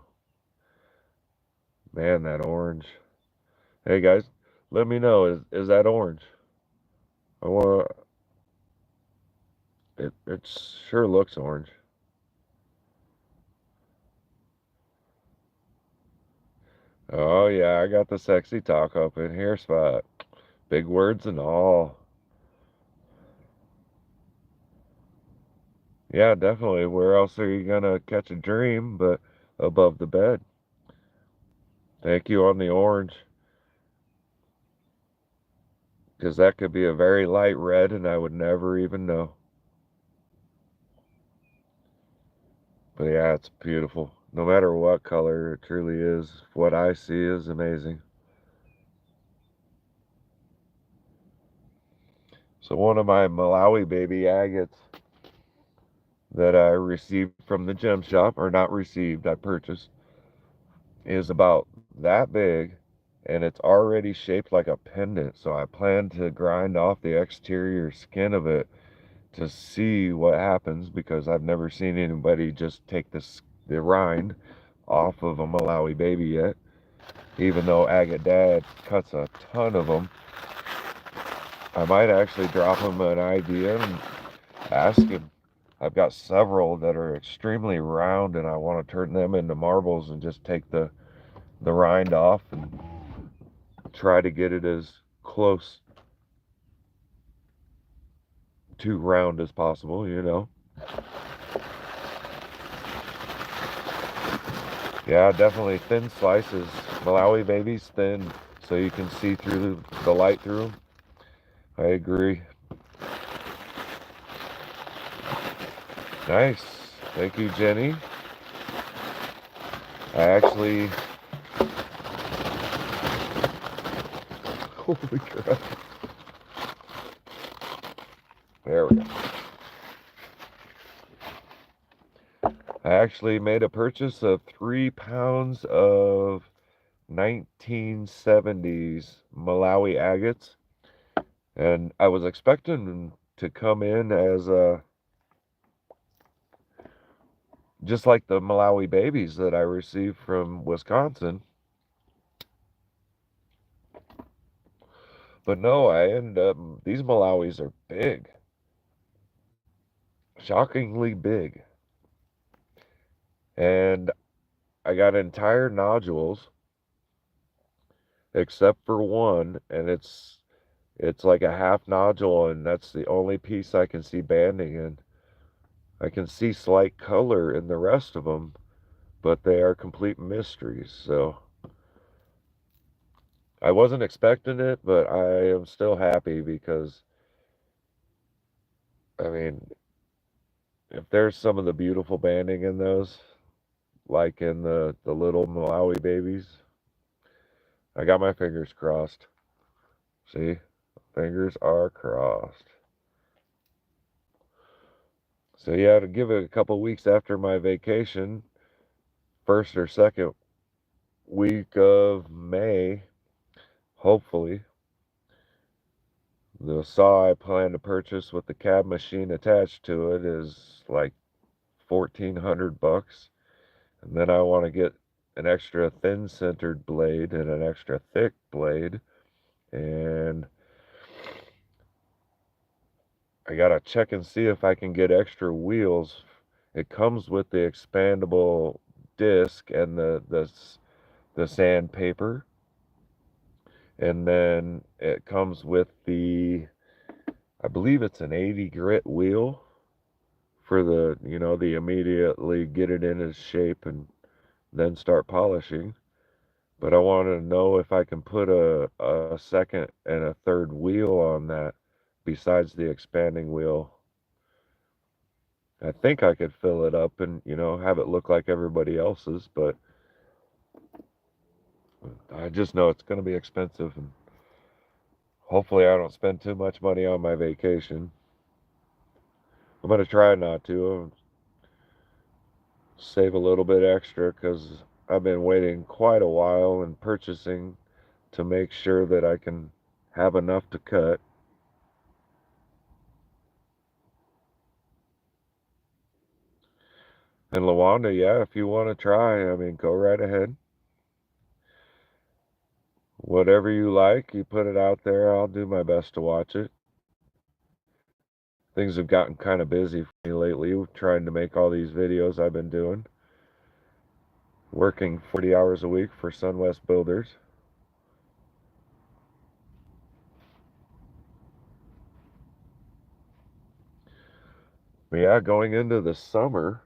Man, that orange. Hey guys, let me know, is that orange? I want it sure looks orange. Oh yeah, I got the sexy talk up in here spot. Big words and all. Yeah, definitely. Where else are you gonna catch a dream but above the bed? Thank you on the orange. Because that could be a very light red and I would never even know. But yeah, it's beautiful. No matter what color, it truly is. What I see is amazing. So one of my Malawi baby agates that I received from the gem shop, or not received, I purchased, is about that big, and it's already shaped like a pendant. So I plan to grind off the exterior skin of it to see what happens, because I've never seen anybody just take the rind off of a Malawi baby yet, even though Agate Dad cuts a ton of them. I might actually drop him an idea and ask him. I've got several that are extremely round, and I want to turn them into marbles and just take the rind off and try to get it as close to round as possible, Yeah, definitely thin slices. Malawi babies thin, so you can see through the light through them. I agree. Nice. Thank you, Jenny. I actually... Holy crap. There we go. I actually made a purchase of 3 pounds of 1970s Malawi agates. And I was expecting to come in as just like the Malawi babies that I received from Wisconsin. But no, I end up, these Malawis are big. Shockingly big. And I got entire nodules except for one, and it's like a half nodule, and that's the only piece I can see banding in. I can see slight color in the rest of them, but they are complete mysteries. So I wasn't expecting it, but I am still happy because, I mean, if there's some of the beautiful banding in those, like in the little Malawi babies, I got my fingers crossed. See? Fingers are crossed. So yeah, to give it a couple weeks after my vacation, first or second week of May, hopefully, the saw I plan to purchase with the cab machine attached to it is like $1,400, and then I want to get an extra thin centered blade and an extra thick blade, and I gotta check and see if I can get extra wheels. It comes with the expandable disc and the sandpaper, and then it comes with the, I believe it's an 80 grit wheel for the, the immediately get it in its shape and then start polishing. But I want to know if I can put a second and a third wheel on that besides the expanding wheel. I think I could fill it up and, have it look like everybody else's, but I just know it's going to be expensive, and hopefully I don't spend too much money on my vacation. I'm going to try not to. Save a little bit extra because I've been waiting quite a while and purchasing to make sure that I can have enough to cut. And Lawanda, yeah, if you want to try, I mean, go right ahead. Whatever you like, you put it out there. I'll do my best to watch it. Things have gotten kind of busy for me lately, trying to make all these videos I've been doing. Working 40 hours a week for Sunwest Builders. But yeah, going into the summer,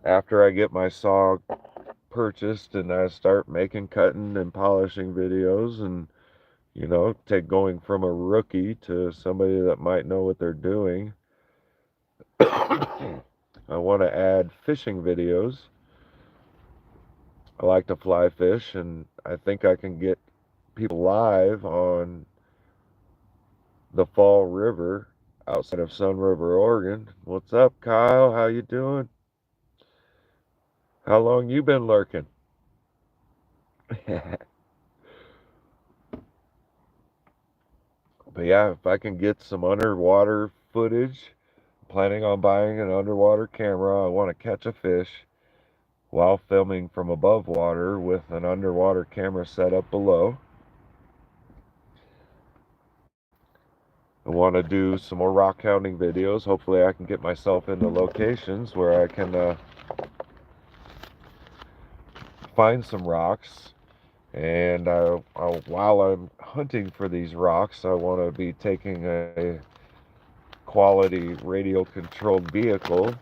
after I get my saw purchased and I start making cutting and polishing videos, and take going from a rookie to somebody that might know what they're doing. I want to add fishing videos. I like to fly fish, and I think I can get people live on the Fall River outside of Sun River, Oregon. What's up, Kyle? How you doing? How long you been lurking? But yeah, if I can get some underwater footage, planning on buying an underwater camera. I want to catch a fish while filming from above water with an underwater camera set up below. I want to do some more rock hounding videos. Hopefully I can get myself into locations where I can find some rocks. And while I'm hunting for these rocks, I want to be taking a quality radio controlled vehicle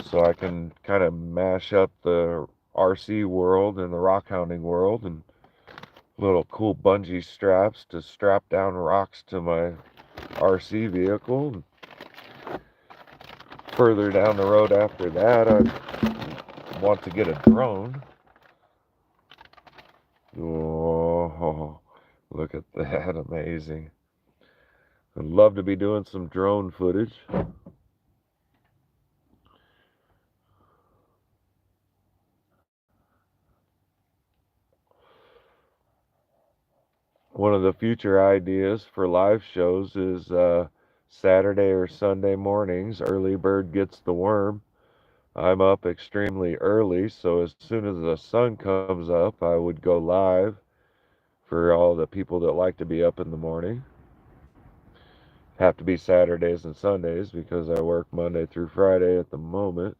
so I can kind of mash up the RC world and the rock hounding world, and little cool bungee straps to strap down rocks to my RC vehicle. Further down the road after that, I want to get a drone. Oh, look at that, amazing. I'd love to be doing some drone footage. One of the future ideas for live shows is Saturday or Sunday mornings. Early bird gets the worm. I'm up extremely early, so as soon as the sun comes up, I would go live for all the people that like to be up in the morning. Have to be Saturdays and Sundays because I work Monday through Friday at the moment.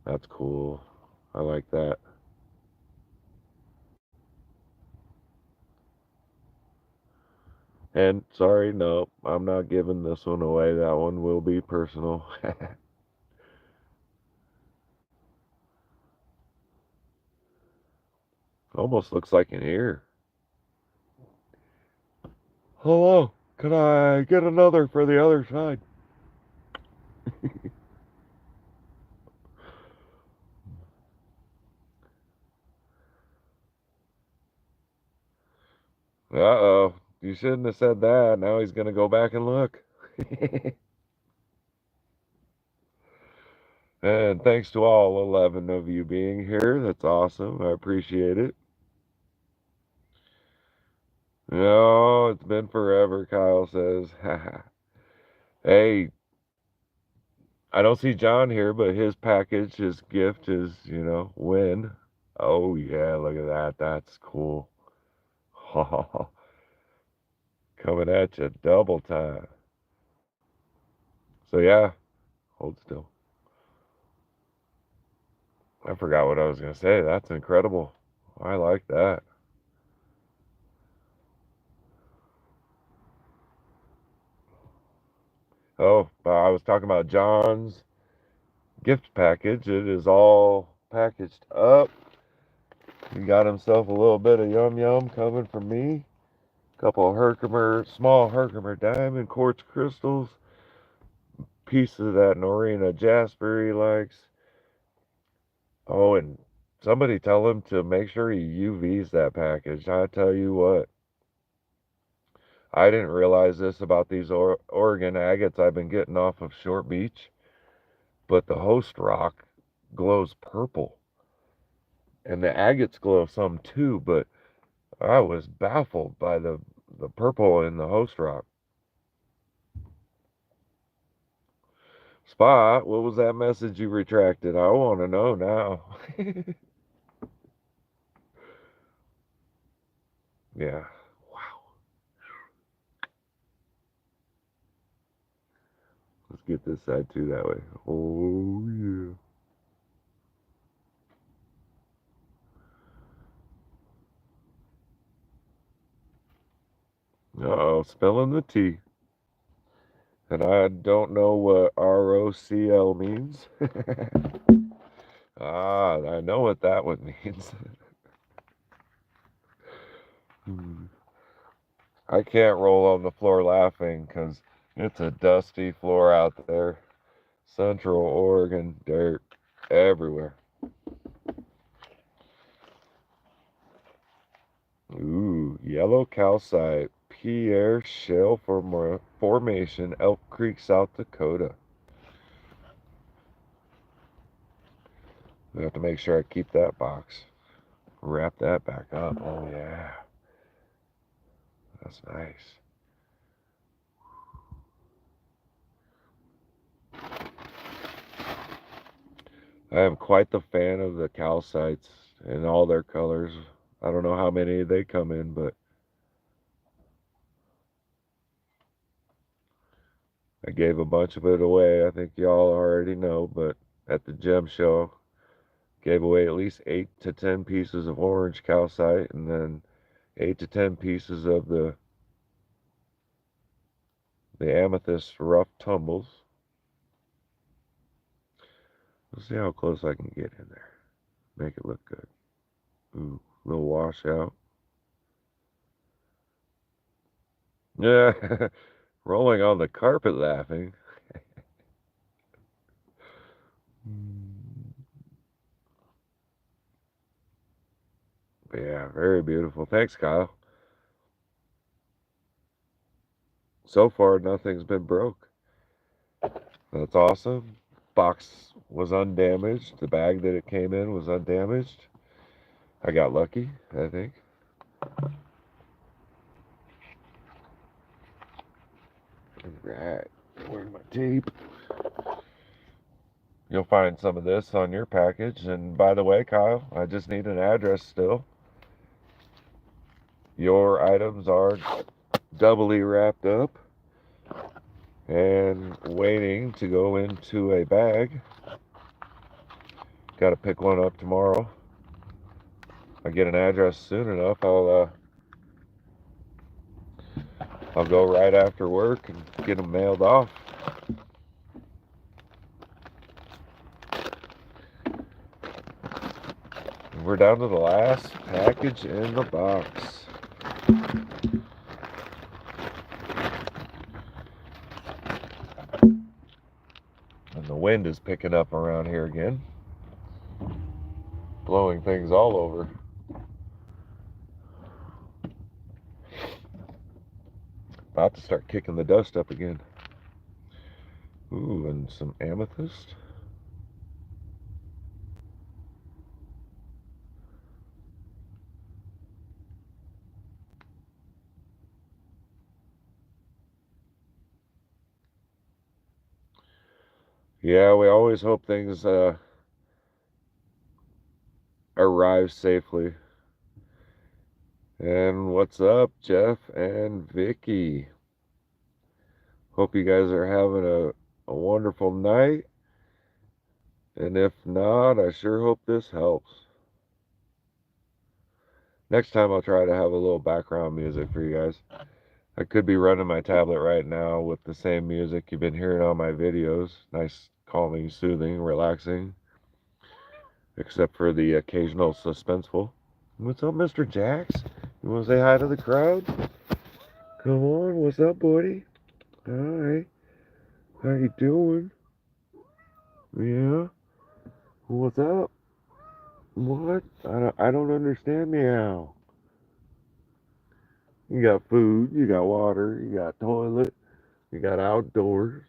That's cool. I like that. And sorry, no, I'm not giving this one away. That one will be personal. Almost looks like an ear. Hello, can I get another for the other side? Uh-oh, you shouldn't have said that. Now he's going to go back and look. And thanks to all 11 of you being here. That's awesome. I appreciate it. No, it's been forever, Kyle says. Hey, I don't see John here, but his package, his gift is, win. Oh, yeah, look at that. That's cool. Coming at you double time. So, yeah, hold still. I forgot what I was going to say. That's incredible. I like that. Oh, I was talking about John's gift package. It is all packaged up. He got himself a little bit of yum yum coming from me. A couple of small Herkimer diamond quartz crystals. Piece of that Norina jasper he likes. Oh, and somebody tell him to make sure he UVs that package. I tell you what, I didn't realize this about these Oregon agates I've been getting off of Short Beach, but the host rock glows purple. And the agates glow some too, but I was baffled by the purple in the host rock. Spot, what was that message you retracted? I want to know now. Yeah. Wow. Let's get this side too that way. Oh, yeah. Uh-oh, spilling the tea. And I don't know what ROCL means. Ah, I know what that one means. I can't roll on the floor laughing because it's a dusty floor out there. Central Oregon, dirt everywhere. Ooh, yellow calcite, Pierre Shale Formation, Elk Creek, South Dakota. I have to make sure I keep that box. Wrap that back up. Oh, yeah. That's nice. I am quite the fan of the calcites in all their colors. I don't know how many they come in, but I gave a bunch of it away. I think y'all already know, but at the gem show, gave away at least 8 to 10 pieces of orange calcite and then 8 to 10 pieces of the amethyst rough tumbles. Let's see how close I can get in there. Make it look good. Ooh, little washout. Yeah, rolling on the carpet laughing. But yeah, very beautiful. Thanks, Kyle. So far, nothing's been broke. That's awesome. Box was undamaged. The bag that it came in was undamaged. I got lucky, I think. Right. Where's my tape? You'll find some of this on your package. And by the way, Kyle, I just need an address still. Your items are doubly wrapped up and waiting to go into a bag. Got to pick one up tomorrow. I get an address soon enough, I'll go right after work and get them mailed off. And we're down to the last package in the box. And the wind is picking up around here again, blowing things all over. About to start kicking the dust up again. Ooh, and some amethyst. Yeah, we always hope things arrive safely. And what's up, Jeff and Vicky? Hope you guys are having a wonderful night. And if not, I sure hope this helps. Next time I'll try to have a little background music for you guys. I could be running my tablet right now with the same music you've been hearing on my videos. Nice, calming, soothing, relaxing. Except for the occasional suspenseful. What's up, Mr. Jax? You want to say hi to the crowd? Come on, what's up, buddy? Hi. How you doing? Yeah? What's up? What? I don't understand, meow. You got food, you got water, you got toilet, you got outdoors.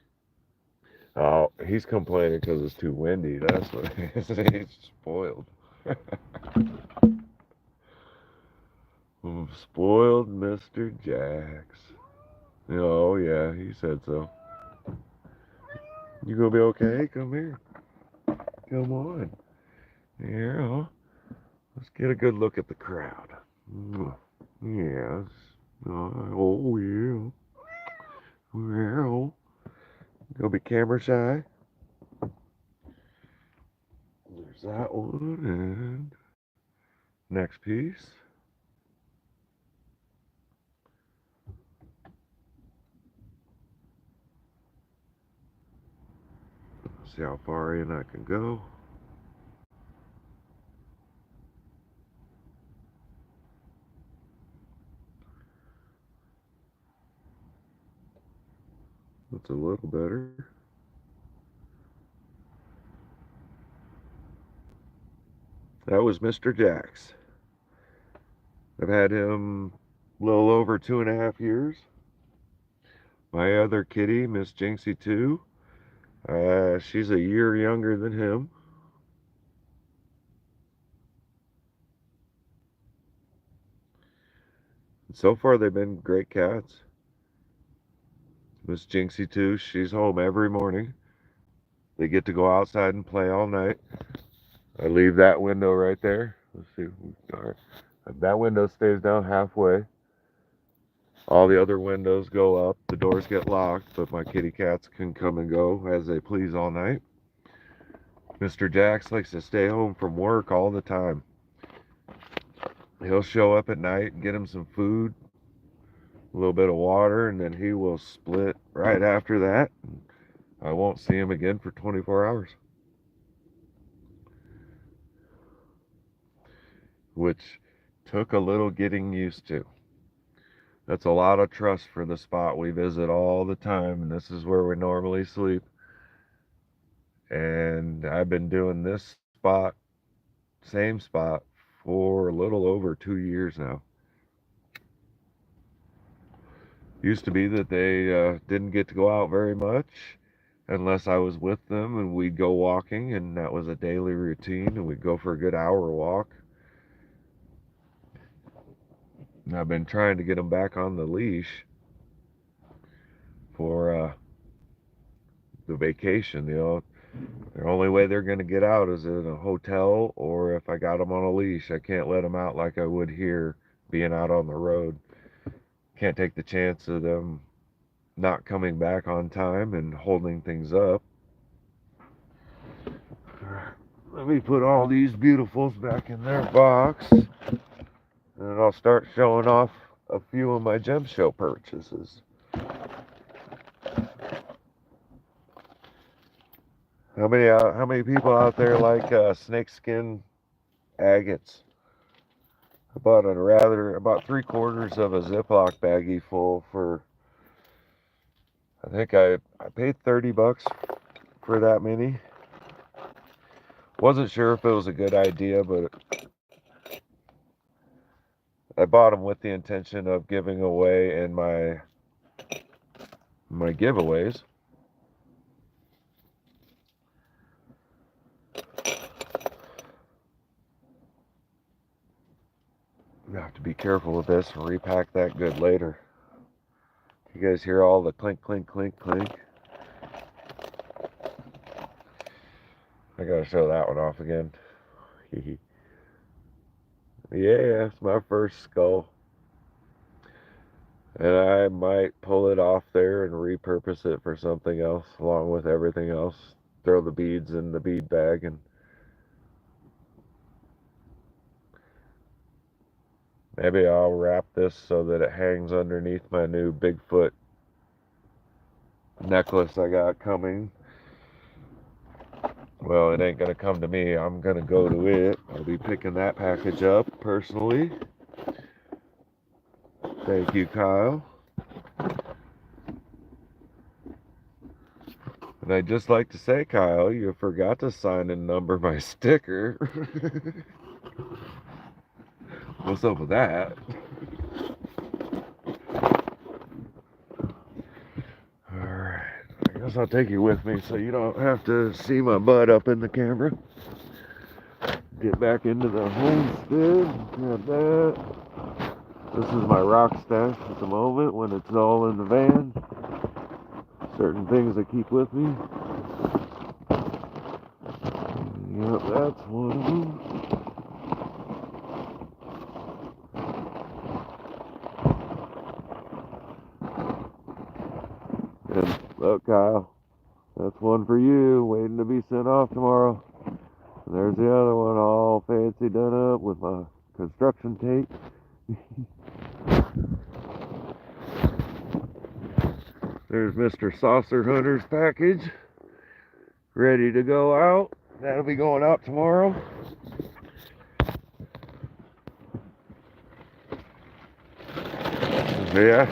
Oh, he's complaining because it's too windy. That's what it is. He's spoiled. Spoiled Mr. Jax. Oh, yeah, he said so. You gonna be okay? Come here. Come on. Yeah. Let's get a good look at the crowd. Yes. Oh, yeah. Well, gonna be camera shy. There's that one. And next piece. See how far in I can go. That's a little better. That was Mr. Jax. I've had him a little over 2.5 years. My other kitty, Miss Jinxie 2, she's a year younger than him. And so far, they've been great cats. Miss Jinxie 2, she's home every morning. They get to go outside and play all night. I leave that window right there. Let's see. All right. That window stays down halfway. All the other windows go up. The doors get locked, but my kitty cats can come and go as they please all night. Mr. Jax likes to stay home from work all the time. He'll show up at night and get him some food, a little bit of water, and then he will split right after that. I won't see him again for 24 hours. Which took a little getting used to. That's a lot of trust for the spot we visit all the time, and this is where we normally sleep. And I've been doing this spot, same spot, for a little over 2 years now. Used to be that they didn't get to go out very much unless I was with them, and we'd go walking, and that was a daily routine, and we'd go for a good hour walk. I've been trying to get them back on the leash for the vacation. The only way they're going to get out is in a hotel, or if I got them on a leash. I can't let them out like I would here, being out on the road. Can't take the chance of them not coming back on time and holding things up. Let me put all these beautifuls back in their box, and I'll start showing off a few of my gem show purchases. How many people out there like snakeskin agates? I bought about 3/4 of a Ziploc baggie full for, I think I paid $30 for that many. Wasn't sure if it was a good idea, but I bought them with the intention of giving away in my giveaways. You have to be careful with this and repack that good later. You guys hear all the clink, clink, clink, clink? I gotta show that one off again. Yeah, it's my first skull. And I might pull it off there and repurpose it for something else along with everything else. Throw the beads in the bead bag, and maybe I'll wrap this so that it hangs underneath my new Bigfoot necklace I got coming. Well, it ain't gonna come to me. I'm gonna go to it. I'll be picking that package up personally. Thank you, Kyle. And I'd just like to say, Kyle, you forgot to sign and number my sticker. What's up with that? Alright, I guess I'll take you with me so you don't have to see my butt up in the camera. Get back into the homestead. Got that. This is my rock stash at the moment when it's all in the van. Certain things I keep with me. Yep, that's one of them. And look, Kyle, that's one for you, waiting to be sent off tomorrow. And there's the other one, all fancy done up with my construction tape. There's Mr. Saucer Hunter's package, ready to go out. That'll be going out tomorrow. Yeah.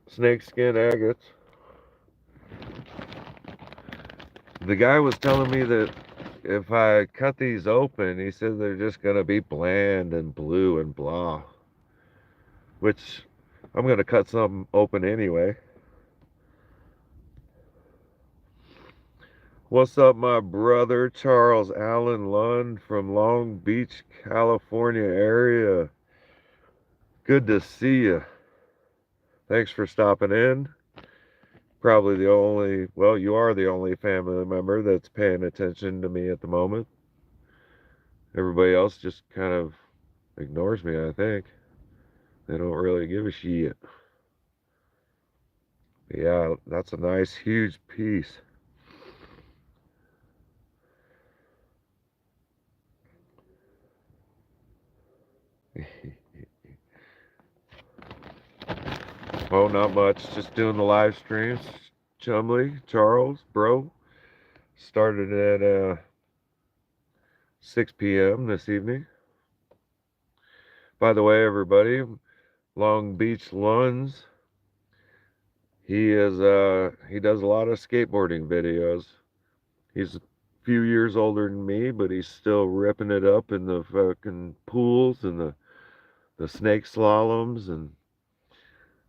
Snakeskin agates. The guy was telling me that if I cut these open, he said they're just going to be bland and blue and blah. Which, I'm going to cut some open anyway. What's up, my brother, Charles Allen Lund from Long Beach, California area? Good to see you. Thanks for stopping in. Probably the only, well, you are the only family member that's paying attention to me at the moment. Everybody else just kind of ignores me, I think. They don't really give a shit. Yeah, that's a nice, huge piece. Oh, not much. Just doing the live streams. Chumley, Charles, bro. Started at 6 p.m. this evening. By the way, everybody, Long Beach Luns. He does a lot of skateboarding videos. He's a few years older than me, but he's still ripping it up in the fucking pools and the snake slaloms, and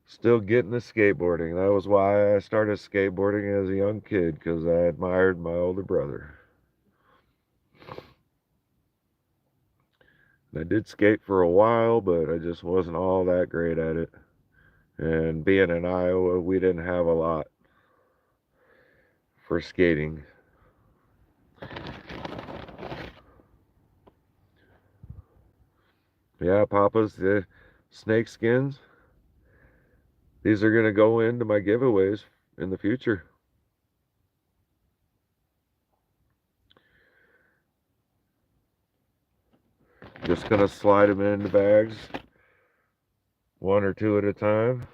still getting the skateboarding. That was why I started skateboarding as a young kid, because I admired my older brother. I did skate for a while, but I just wasn't all that great at it. And being in Iowa, we didn't have a lot for skating. Yeah, Papa's the snake skins. These are going to go into my giveaways in the future. Just going to slide them into bags, one or two at a time.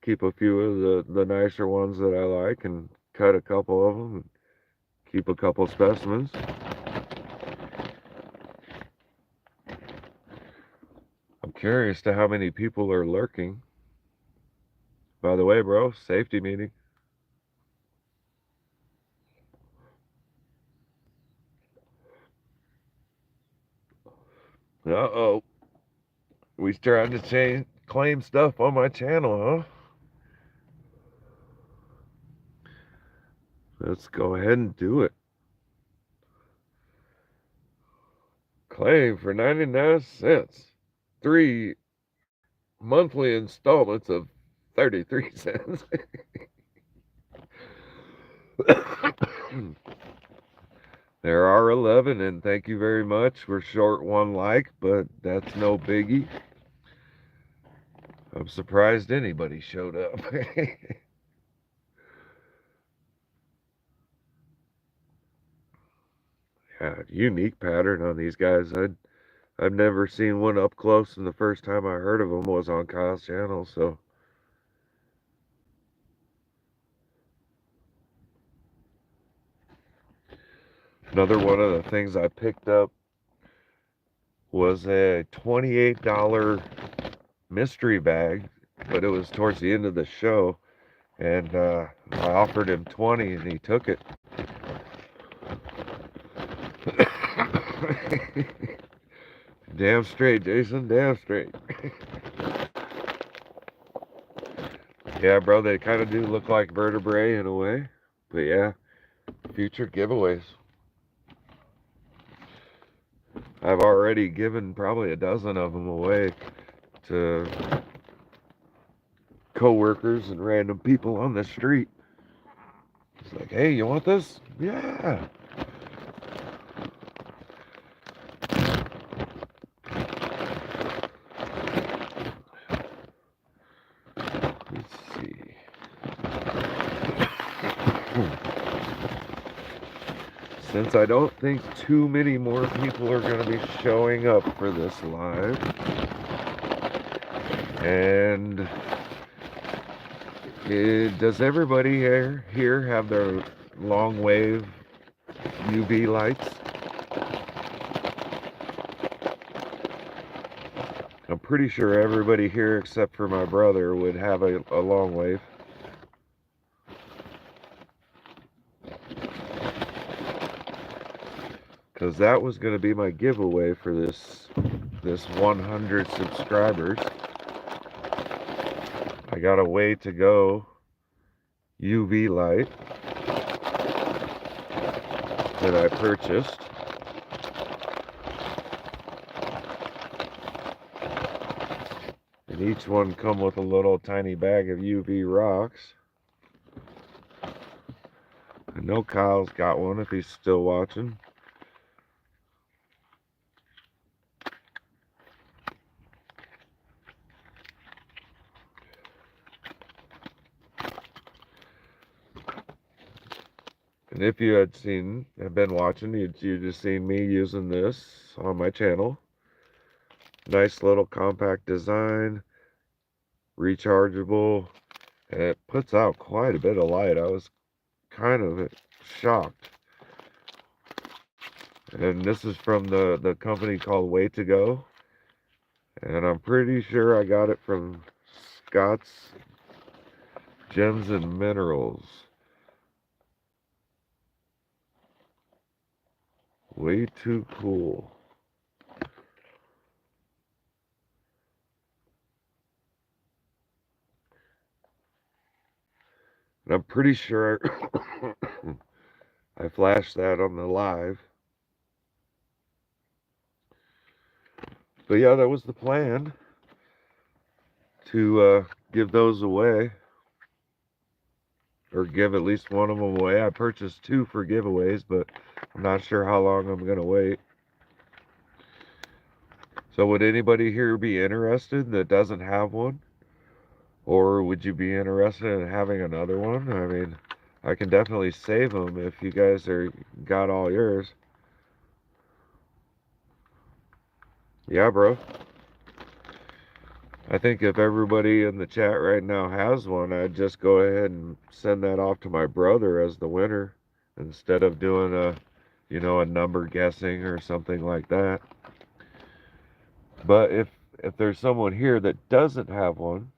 Keep a few of the nicer ones that I like and cut a couple of them and keep a couple specimens. I'm curious to how many people are lurking. By the way, bro, safety meeting. Uh-oh. We trying to claim stuff on my channel, huh? Let's go ahead and do it. Claim for 99 cents. 3 monthly installments of 33 cents. There are 11, and thank you very much. We're short one like, but that's no biggie. I'm surprised anybody showed up. Yeah, unique pattern on these guys. I've never seen one up close, and the first time I heard of them was on Kyle's channel, so. Another one of the things I picked up was a $28 mystery bag, but it was towards the end of the show, and I offered him 20 and he took it. Damn straight, Jason, damn straight. Yeah, bro, they kind of do look like vertebrae in a way, but yeah, future giveaways. I've already given probably a dozen of them away to co-workers and random people on the street. It's like, hey, you want this? Yeah. Let's see. Since I don't think too many more people are going to be showing up for this live, and does everybody here have their long wave UV lights? I'm pretty sure everybody here except for my brother would have a long wave. Because that was going to be my giveaway for this 100 subscribers. I got a way to go UV light that I purchased. And each one come with a little tiny bag of UV rocks. I know Kyle's got one if he's still watching. And if you had been watching, you'd just seen me using this on my channel. Nice little compact design, rechargeable, and it puts out quite a bit of light. I was kind of shocked. And this is from the company called Way to Go. And I'm pretty sure I got it from Scott's Gems and Minerals. Way too cool. And I'm pretty sure I flashed that on the live. But yeah, that was the plan, to give those away, or give at least one of them away. I purchased 2 for giveaways, but I'm not sure how long I'm going to wait. So would anybody here be interested that doesn't have one? Or would you be interested in having another one? I mean, I can definitely save them if you guys got all yours. Yeah, bro. I think if everybody in the chat right now has one, I'd just go ahead and send that off to my brother as the winner, instead of doing a number guessing or something like that. But if there's someone here that doesn't have one,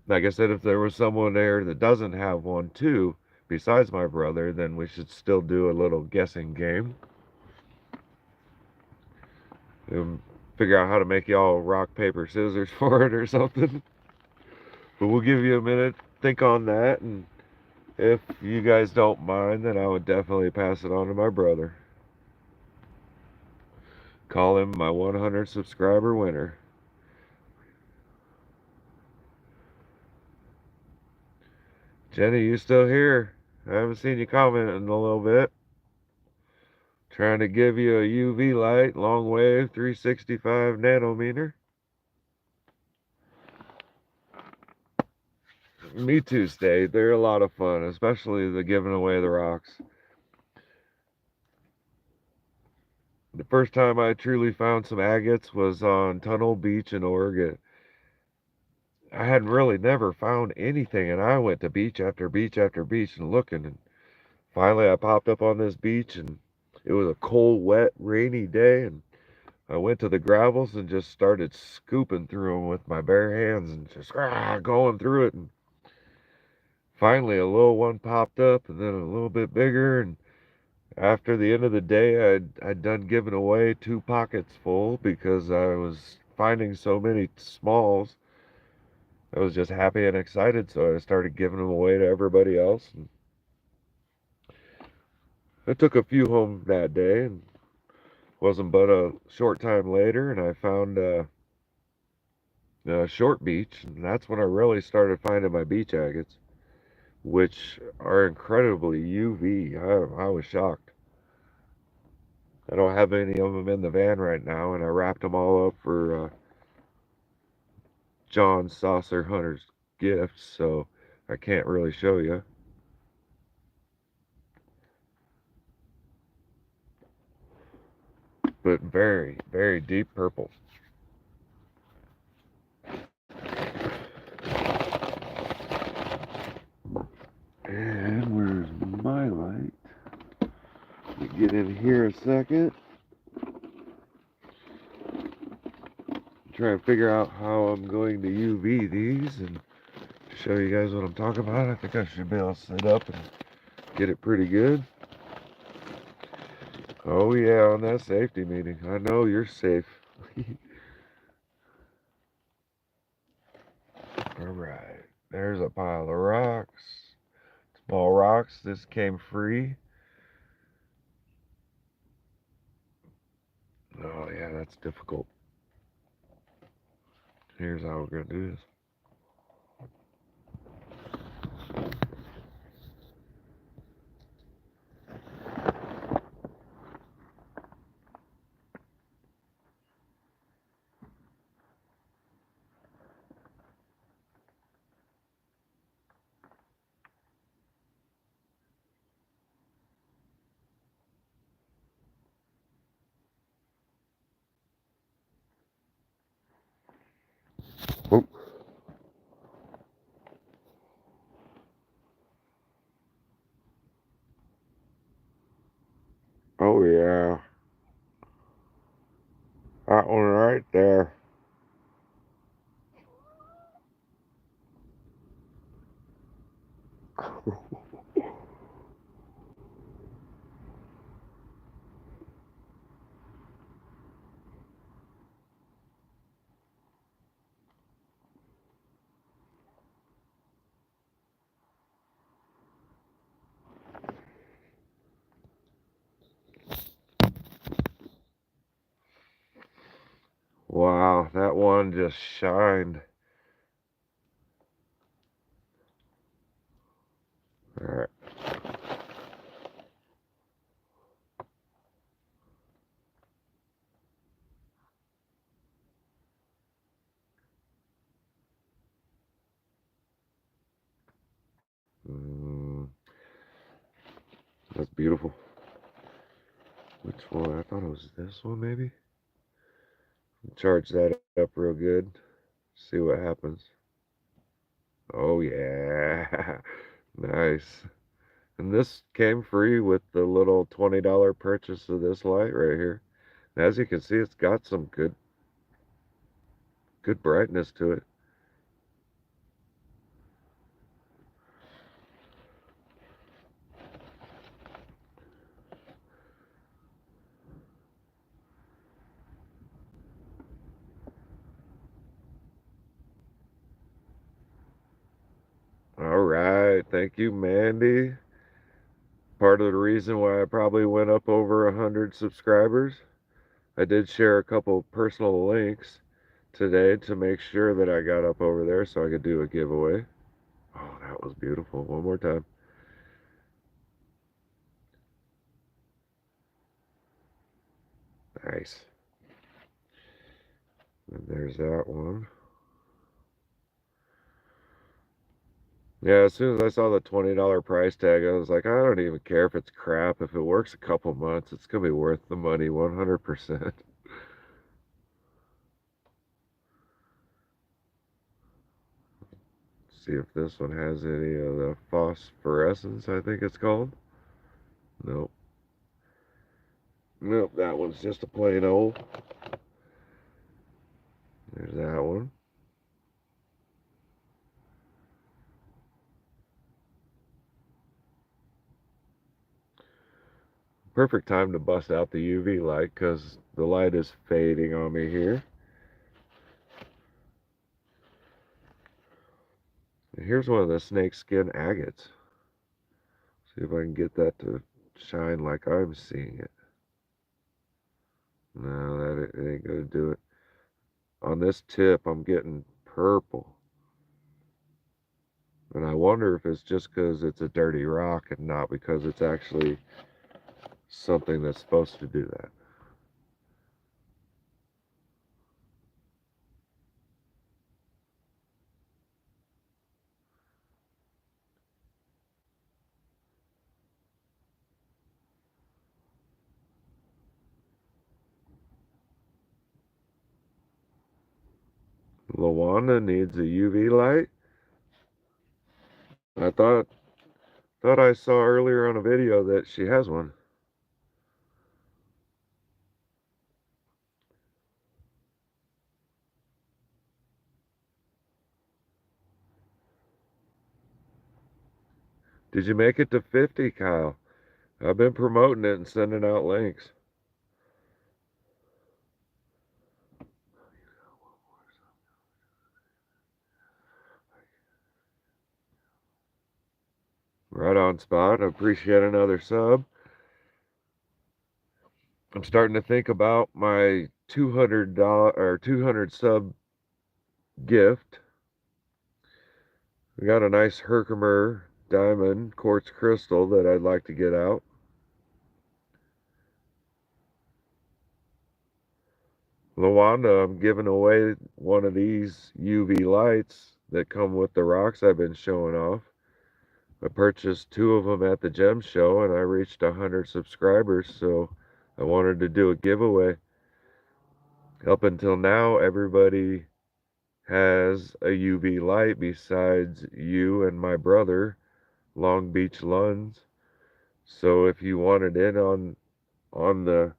like I said, if there was someone there that doesn't have one too, besides my brother, then we should still do a little guessing game. And figure out how to make y'all rock, paper, scissors for it or something. But we'll give you a minute, think on that, and if you guys don't mind, then I would definitely pass it on to my brother. Call him my 100 subscriber winner. Jenny, you still here? I haven't seen you comment in a little bit. Trying to give you a UV light, long wave, 365 nanometer. Me too, State. They're a lot of fun, especially the giving away the rocks. The first time I truly found some agates was on Tunnel Beach in Oregon. I had really never found anything, and I went to beach after beach after beach and looking, and finally I popped up on this beach, and it was a cold, wet, rainy day, and I went to the gravels and just started scooping through them with my bare hands and just going through it, and finally a little one popped up, and then a little bit bigger, and after the end of the day, I'd done giving away 2 pockets full because I was finding so many smalls. I was just happy and excited, so I started giving them away to everybody else. And I took a few home that day, and wasn't but a short time later, and I found Short Beach, and that's when I really started finding my beach agates, which are incredibly UV. I was shocked. I don't have any of them in the van right now, and I wrapped them all up for John Saucer Hunter's gift, so I can't really show you. But very, very deep purple. And where's my light? Let me get in here a second. Try and figure out how I'm going to UV these and show you guys what I'm talking about. I think I should be able to sit up and get it pretty good. Oh yeah, on that safety meeting. I know you're safe. Alright, there's a pile of rocks. Small rocks. This came free. Oh yeah, that's difficult. Here's how we're gonna do this. Oh. Oh yeah. That one right there. Wow, that one just shined. All right. That's beautiful. Which one? I thought it was this one, maybe. Charge that up real good. See what happens. Oh yeah, nice. And this came free with the little $20 purchase of this light right here. And as you can see, it's got some good brightness to it. All right, thank you, Mandy. Part of the reason why I probably went up over 100 subscribers. I did share a couple personal links today to make sure that I got up over there so I could do a giveaway. Oh, that was beautiful. One more time. Nice. And there's that one. Yeah, as soon as I saw the $20 price tag, I was like, I don't even care if it's crap. If it works a couple months, it's going to be worth the money 100%. See if this one has any of the phosphorescence, I think it's called. Nope. Nope, that one's just a plain old. There's that one. Perfect time to bust out the UV light because the light is fading on me here. And here's one of the snakeskin agates. See if I can get that to shine like I'm seeing it. No, that ain't gonna do it. On this tip, I'm getting purple. And I wonder if it's just because it's a dirty rock and not because it's actually something that's supposed to do that. Lawanda needs a UV light. I thought I saw earlier on a video that she has one. Did you make it to 50, Kyle? I've been promoting it and sending out links. Right on spot. I appreciate another sub. I'm starting to think about my $200 or 200 sub gift. We got a nice Herkimer diamond quartz crystal that I'd like to get out. Lawanda, I'm giving away one of these UV lights that come with the rocks I've been showing off. I purchased 2 of them at the gem show and I reached 100 subscribers, so I wanted to do a giveaway. Up until now, everybody has a UV light besides you and my brother, Long Beach Luns. So if you wanted in on the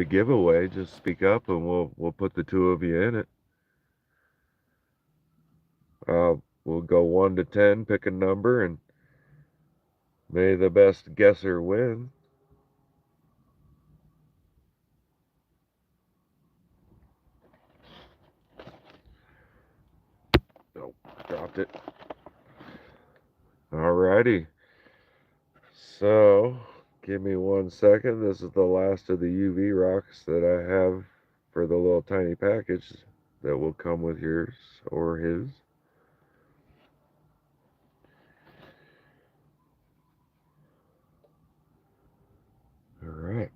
giveaway, just speak up and we'll put the 2 of you in it. We'll go 1 to 10, pick a number, and may the best guesser win. Oh, dropped it. Alrighty. So, give me 1 second. This is the last of the UV rocks that I have for the little tiny package that will come with yours or his. All right.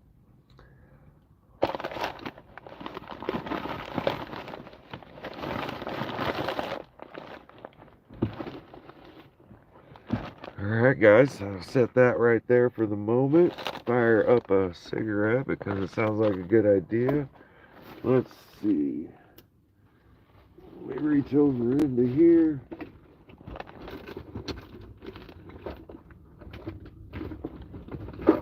Alright guys, I'll set that right there for the moment. Fire up a cigarette because it sounds like a good idea. Let's see. Let me reach over into here. I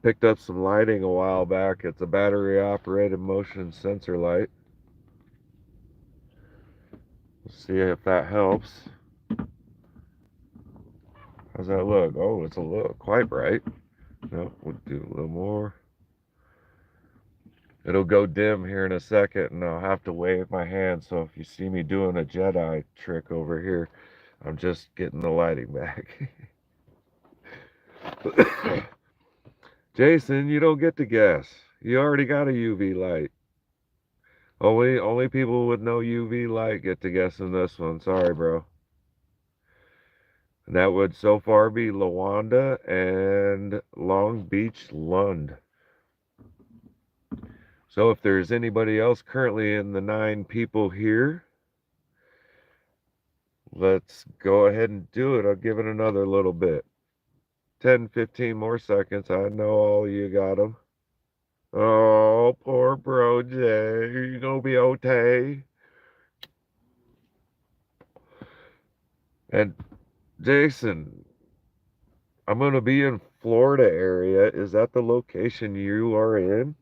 picked up some lighting a while back. It's a battery operated motion sensor light. Let's see if that helps. How's that look? Oh, it's a little quite bright. No, we'll do a little more. It'll go dim here in a second and I'll have to wave my hand. So if you see me doing a Jedi trick over here, I'm just getting the lighting back. Jason, you don't get to guess. You already got a UV light. Only people with no UV light get to guess in this one. Sorry, bro. And that would so far be Lawanda and Long Beach Lund. So if there's anybody else currently in the 9 people here, let's go ahead and do it. I'll give it another little bit. 10, 15 more seconds. I know all you got them. Oh, poor bro Jay. You gonna be okay. And Jason, I'm gonna be in Florida area. Is that the location you are in?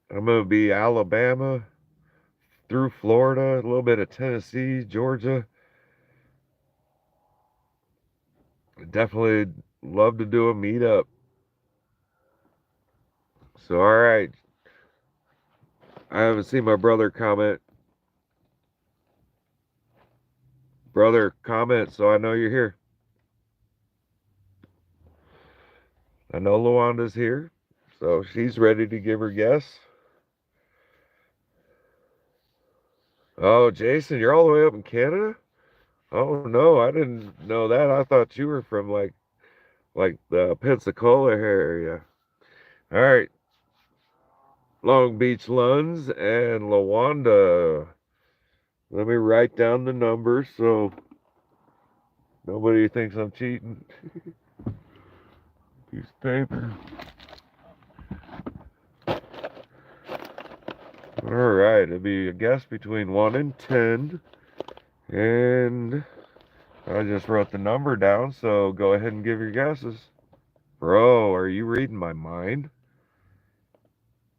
I'm gonna be Alabama through Florida, a little bit of Tennessee, Georgia. Definitely love to do a meetup. So, all right. I haven't seen my brother comment. Brother, comment so I know you're here. I know Luanda's here, so she's ready to give her guess. Oh, Jason, you're all the way up in Canada? Oh no, I didn't know that. I thought you were from like the Pensacola area. All right, Long Beach Luns and Lawanda. Let me write down the numbers so nobody thinks I'm cheating. Piece of paper. All right, it'll be a guess between 1 and 10. And I just wrote the number down, so go ahead and give your guesses. Bro, are you reading my mind?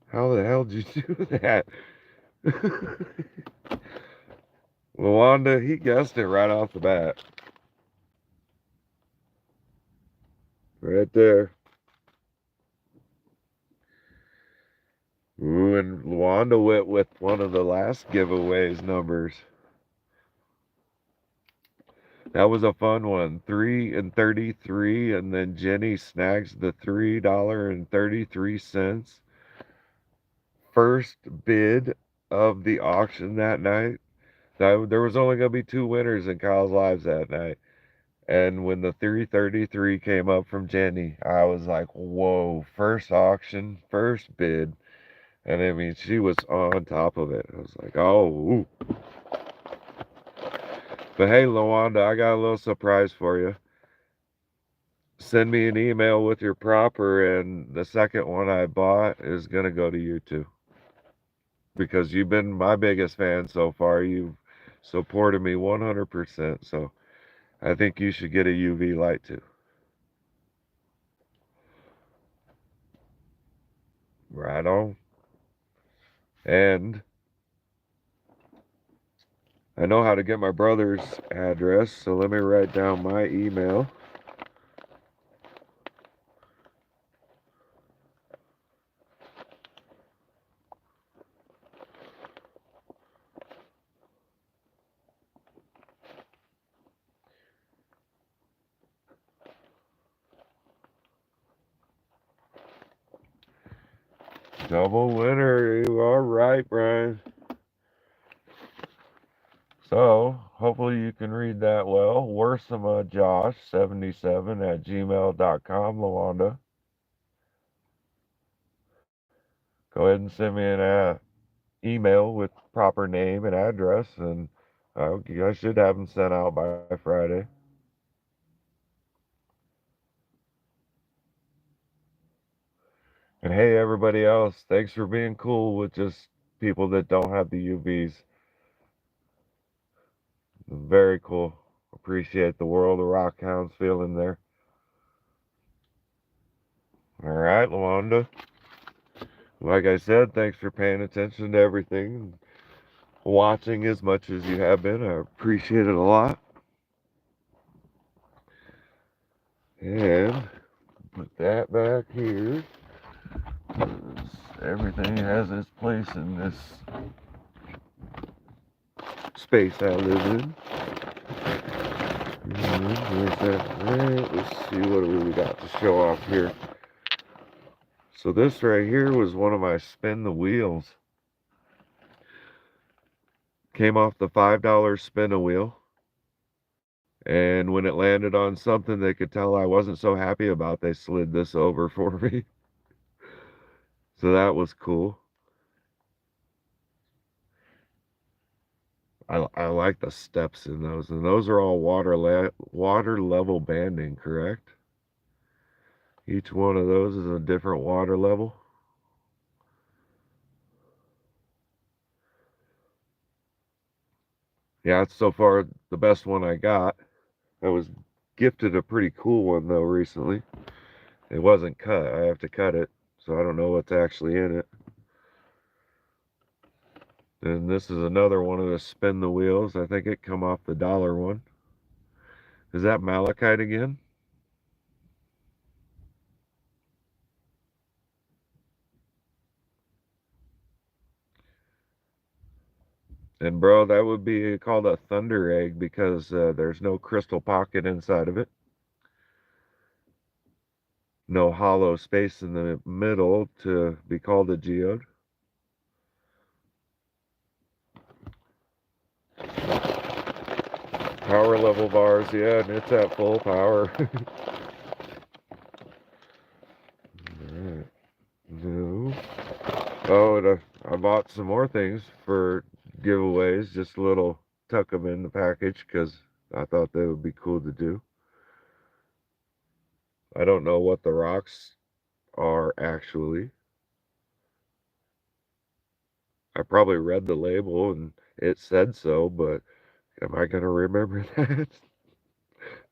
How the hell did you do that? Luanda, he guessed it right off the bat. Right there. Ooh, and Luanda went with one of the last giveaways numbers. That was a fun one. 3 and 33, and then Jenny snags the $3.33. First bid of the auction that night. There was only going to be 2 winners in Kyle's Lives that night. And when the 333 came up from Jenny, I was like, whoa, first auction, first bid. And I mean, she was on top of it. I was like, oh, ooh. But hey, Lawanda, I got a little surprise for you. Send me an email with your proper, and the second one I bought is going to go to you too. Because you've been my biggest fan so far. You've supported me 100%. So I think you should get a UV light too. Right on. And I know how to get my brother's address, so let me write down my email. Double winner. You are right, Brian. So, hopefully you can read that well. Mrjoshuasjournyzz77@gmail.com, Lawanda. Go ahead and send me an email with proper name and address, and I should have them sent out by Friday. And hey, everybody else, thanks for being cool with just people that don't have the UVs. Very cool. Appreciate the World of Rock Hounds feeling there. All right, Lawanda. Like I said, thanks for paying attention to everything, watching as much as you have been. I appreciate it a lot. And put that back here. Everything has its place in this space I live in. There's that there. Let's see what we got to show off here. So this right here was one of my spin the wheels. Came off the $5 spin a wheel. And when it landed on something they could tell I wasn't so happy about, they slid this over for me. So that was cool. I like the steps in those, and those are all water level banding, correct? Each one of those is a different water level. Yeah, it's so far the best one I got. I was gifted a pretty cool one though recently. It wasn't cut. I have to cut it, so I don't know what's actually in it. And this is another one of the spin the wheels. I think it come off the dollar one. Is that malachite again? And bro, that would be called a thunder egg because there's no crystal pocket inside of it. No hollow space in the middle to be called a geode. Power level bars, yeah, and it's at full power. Alright. No. Oh, and I bought some more things for giveaways, just a little tuck them in the package because I thought they would be cool to do. I don't know what the rocks are actually. I probably read the label and it said so, but am I going to remember that?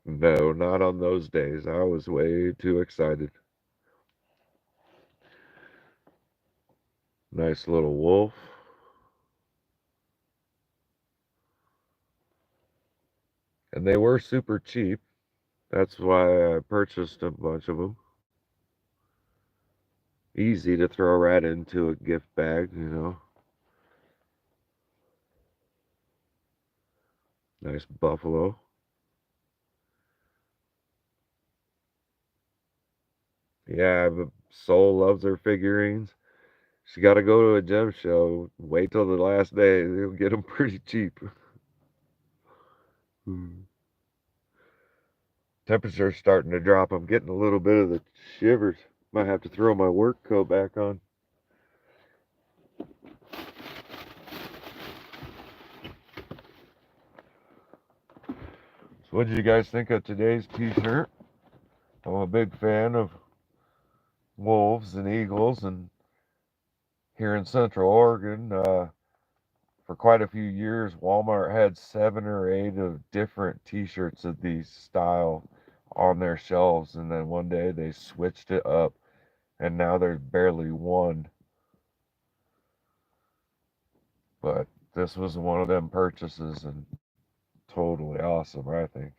No, not on those days. I was way too excited. Nice little wolf. And they were super cheap. That's why I purchased a bunch of them. Easy to throw right into a gift bag, you know. Nice buffalo. Yeah, but Soul loves her figurines. She got to go to a gem show. Wait till the last day. They'll get them pretty cheap. Temperature's starting to drop. I'm getting a little bit of the shivers. Might have to throw my work coat back on. So what did you guys think of today's t-shirt? I'm a big fan of wolves and eagles, and here in Central Oregon, for quite a few years, Walmart had 7 or 8 of different t-shirts of these style on their shelves, and then one day they switched it up, and now there's barely one. But this was one of them purchases, and totally awesome, I think.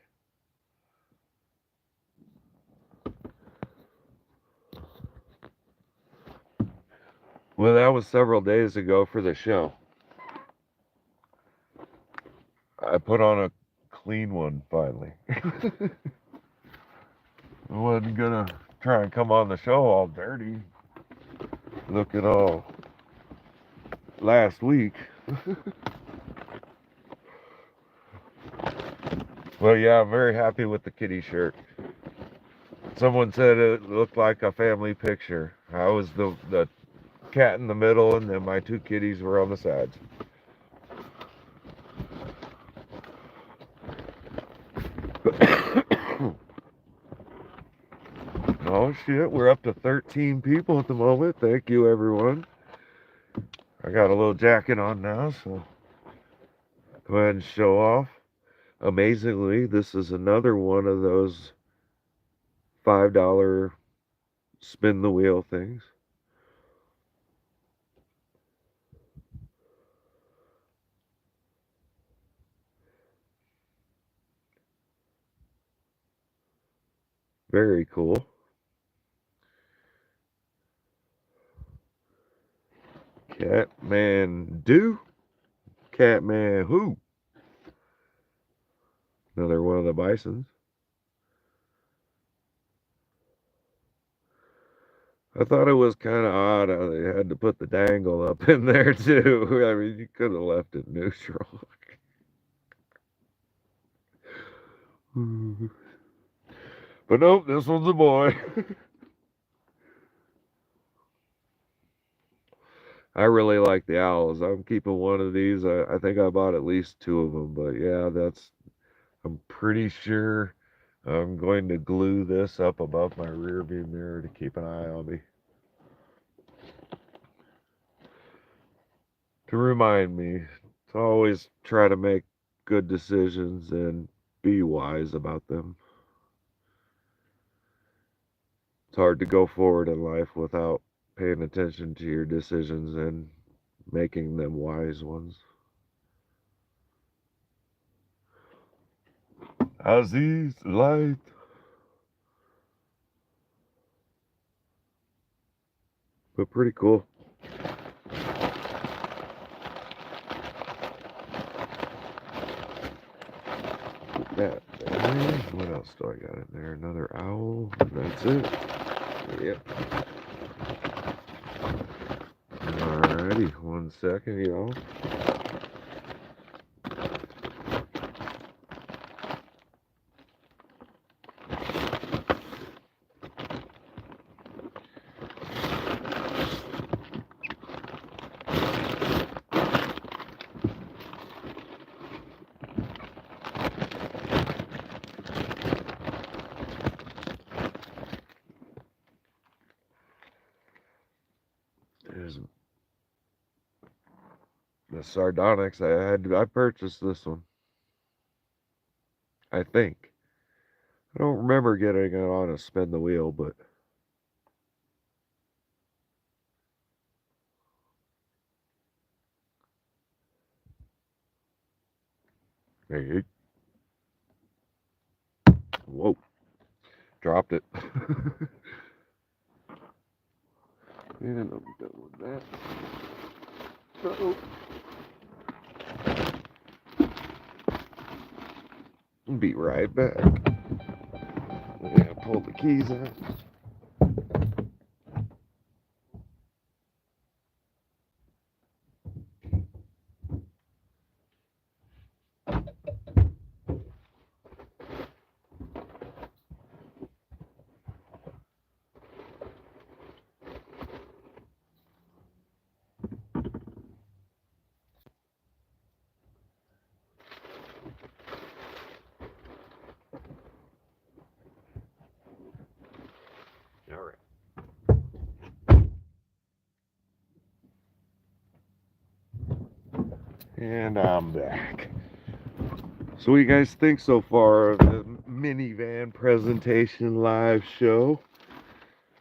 Well, that was several days ago for the show. I put on a clean one finally. I wasn't gonna try and come on the show all dirty. looking all last week. Well, yeah, I'm very happy with the kitty shirt. Someone said it looked like a family picture. I was the cat in the middle, and then my two kitties were on the sides. Oh shit, we're up to 13 people at the moment. Thank you, everyone. I got a little jacket on now, so go ahead and show off. Amazingly, this is another one of those $5 spin the wheel things. Very cool. Catman do? Catman who? Another one of the bisons. I thought it was kind of odd how they had to put the dangle up in there too. I mean, you could have left it neutral. But nope, this one's a boy. I really like the owls. I'm keeping one of these. I think I bought at least two of them. But yeah, I'm pretty sure I'm going to glue this up above my rear view mirror to keep an eye on me. To remind me to always try to make good decisions and be wise about them. It's hard to go forward in life without paying attention to your decisions and making them wise ones. Aziz light. But pretty cool. Put that there. What else do I got in there? Another owl. That's it. Yep. Alrighty, 1 second, y'all. There's the sardonyx. I purchased this one. I think. I don't remember getting it on a spin the wheel, but hey, whoa, dropped it. And I'm done with that. Uh-oh. Be right back. Yeah, pull the keys out. All right. And I'm back. So what do you guys think so far of the minivan presentation live show?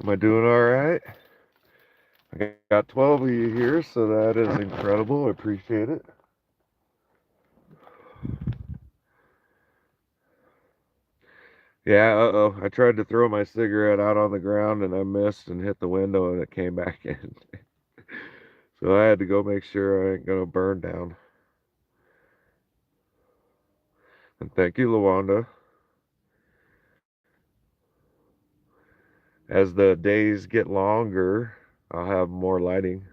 Am I doing all right? I got 12 of you here, so that is incredible. I appreciate it. Yeah, uh-oh. I tried to throw my cigarette out on the ground and I missed and hit the window and it came back in. So I had to go make sure I ain't gonna burn down. And thank you, Lawanda. As the days get longer, I'll have more lighting.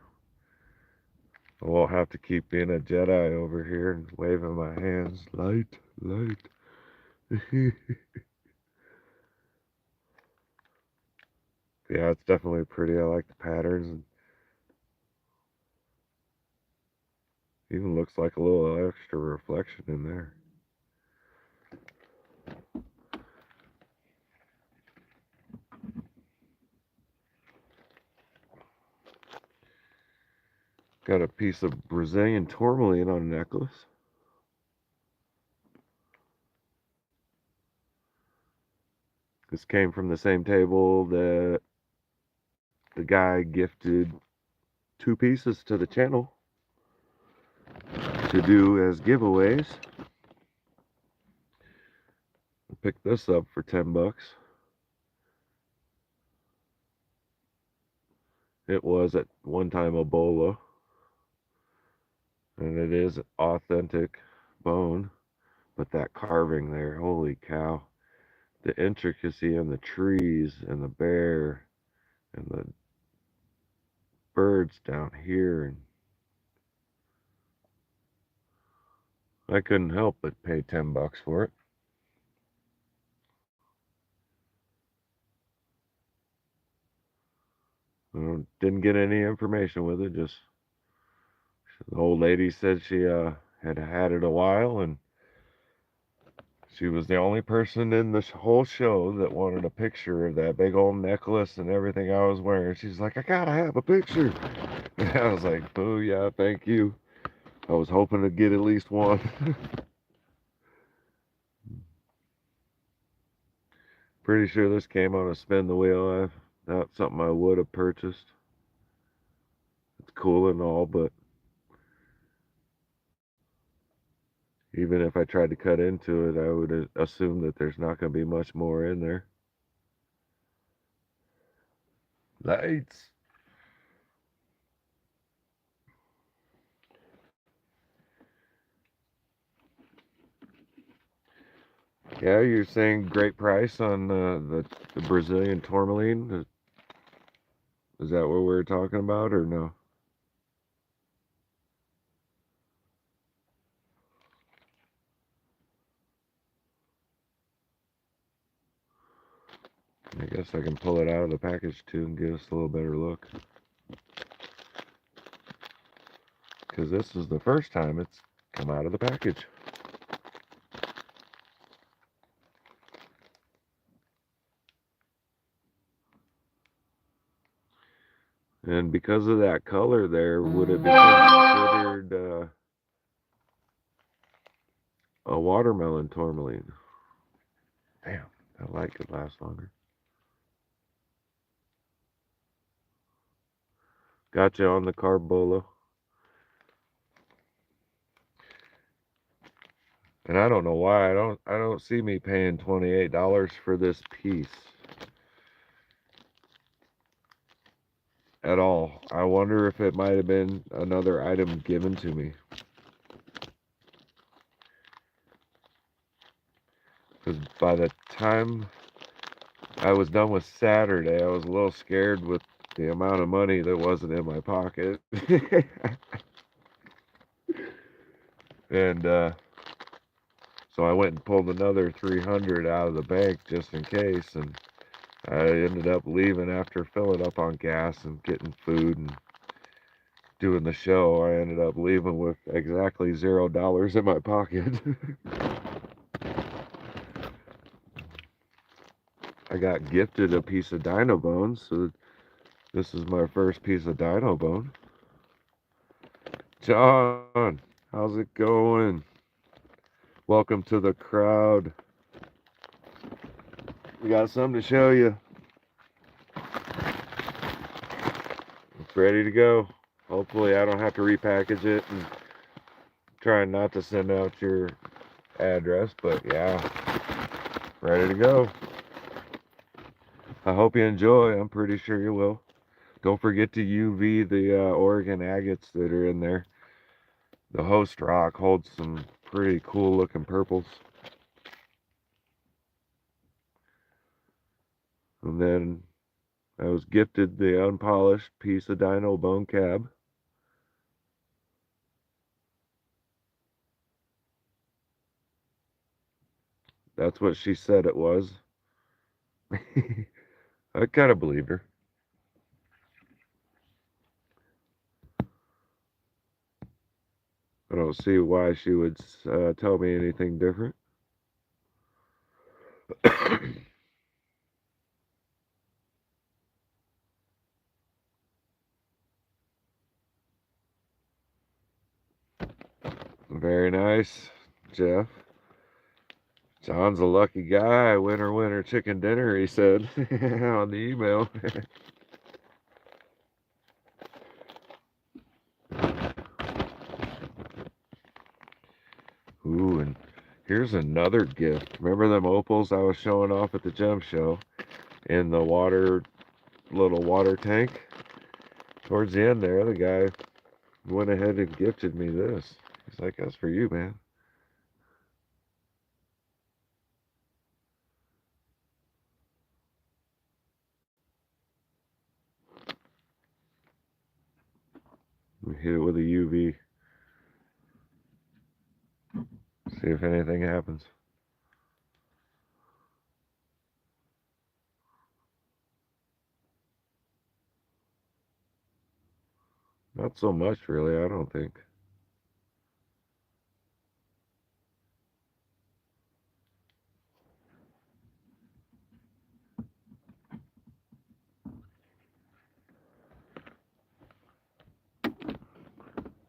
I won't have to keep being a Jedi over here and waving my hands. Light, light. Yeah, it's definitely pretty. I like the patterns, and even looks like a little extra reflection in there. Got a piece of Brazilian tourmaline on a necklace. This came from the same table that the guy gifted 2 pieces to the channel to do as giveaways. I picked this up for 10 bucks. It was at one time a bolo, and it is authentic bone, but that carving there, holy cow. The intricacy in the trees and the bear and the birds down here, and I couldn't help but pay 10 bucks for it. Didn't get any information with it. Just the old lady said she had had it a while, and she was the only person in the whole show that wanted a picture of that big old necklace and everything I was wearing. She's like, I gotta have a picture. And I was like, oh yeah, thank you. I was hoping to get at least one. Pretty sure this came on a spin the wheel. Not something I would have purchased. It's cool and all, but even if I tried to cut into it, I would assume that there's not going to be much more in there. Lights. Yeah, you're saying great price on the Brazilian tourmaline. Is that what we're talking about, or no? I guess I can pull it out of the package too and give us a little better look. Because this is the first time it's come out of the package. And because of that color there, would it be considered a watermelon tourmaline? Damn, I like it last longer. Gotcha on the carbolo. And I don't know why I don't see me paying $28 for this piece at all. I wonder if it might have been another item given to me. Because by the time I was done with Saturday, I was a little scared with the amount of money that wasn't in my pocket. And so I went and pulled another $300 out of the bank just in case, and I ended up leaving after filling up on gas and getting food and doing the show. I ended up leaving with exactly $0 in my pocket. I got gifted a piece of dino bone, so this is my first piece of dino bone. John, how's it going? Welcome to the crowd. We got something to show you. It's ready to go. Hopefully I don't have to repackage it, and trying not to send out your address, but yeah, ready to go. I hope you enjoy. I'm pretty sure you will. Don't forget to UV the Oregon agates that are in there. The host rock holds some pretty cool looking purples. And then I was gifted the unpolished piece of dino bone cab. That's what she said it was. I kind of believed her. I don't see why she would tell me anything different. Very nice, Jeff. John's a lucky guy. Winner, winner, chicken dinner, he said on the email. Ooh, and here's another gift. Remember them opals I was showing off at the gem show in the little water tank? Towards the end there, the guy went ahead and gifted me this. He's like, that's for you, man. We hit it with a UV. See if anything happens. Not so much, really, I don't think.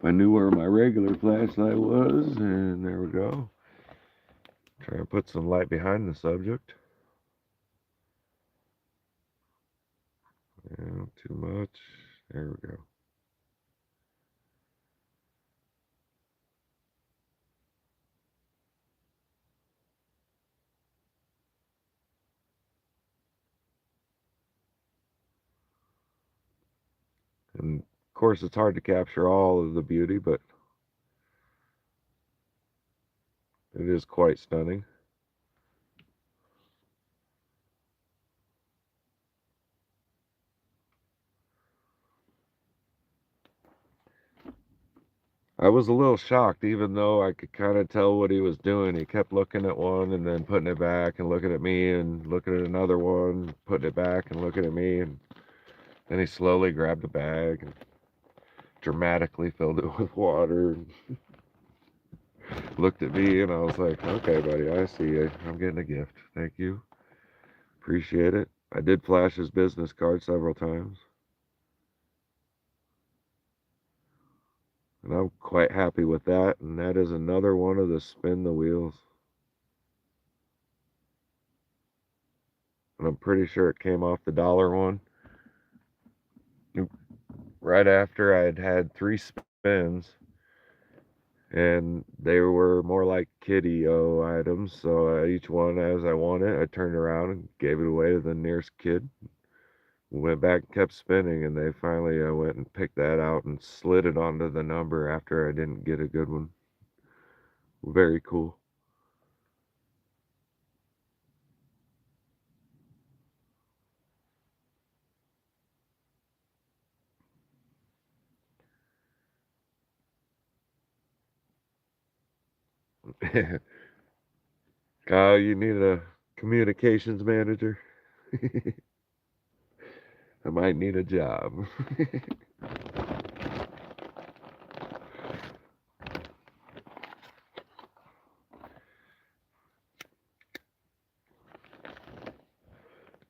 I knew where my regular flashlight was, and there we go. Try and put some light behind the subject. Yeah, not too much. There we go. And of course, it's hard to capture all of the beauty, but it is quite stunning. I was a little shocked, even though I could kind of tell what he was doing. He kept looking at one and then putting it back and looking at me and looking at another one, putting it back and looking at me. And then he slowly grabbed a bag and dramatically filled it with water and looked at me. And I was like, okay, buddy, I see you. I'm getting a gift. Thank you. Appreciate it. I did flash his business card several times. And I'm quite happy with that. And that is another one of the spin the wheels. And I'm pretty sure it came off the dollar one. Right after I had had 3 spins. And they were more like kiddie-o items. So each one, as I won it, I turned around and gave it away to the nearest kid. Went back and kept spinning, and they finally went and picked that out and slid it onto the number after I didn't get a good one. Very cool. Kyle, you need a communications manager. I might need a job.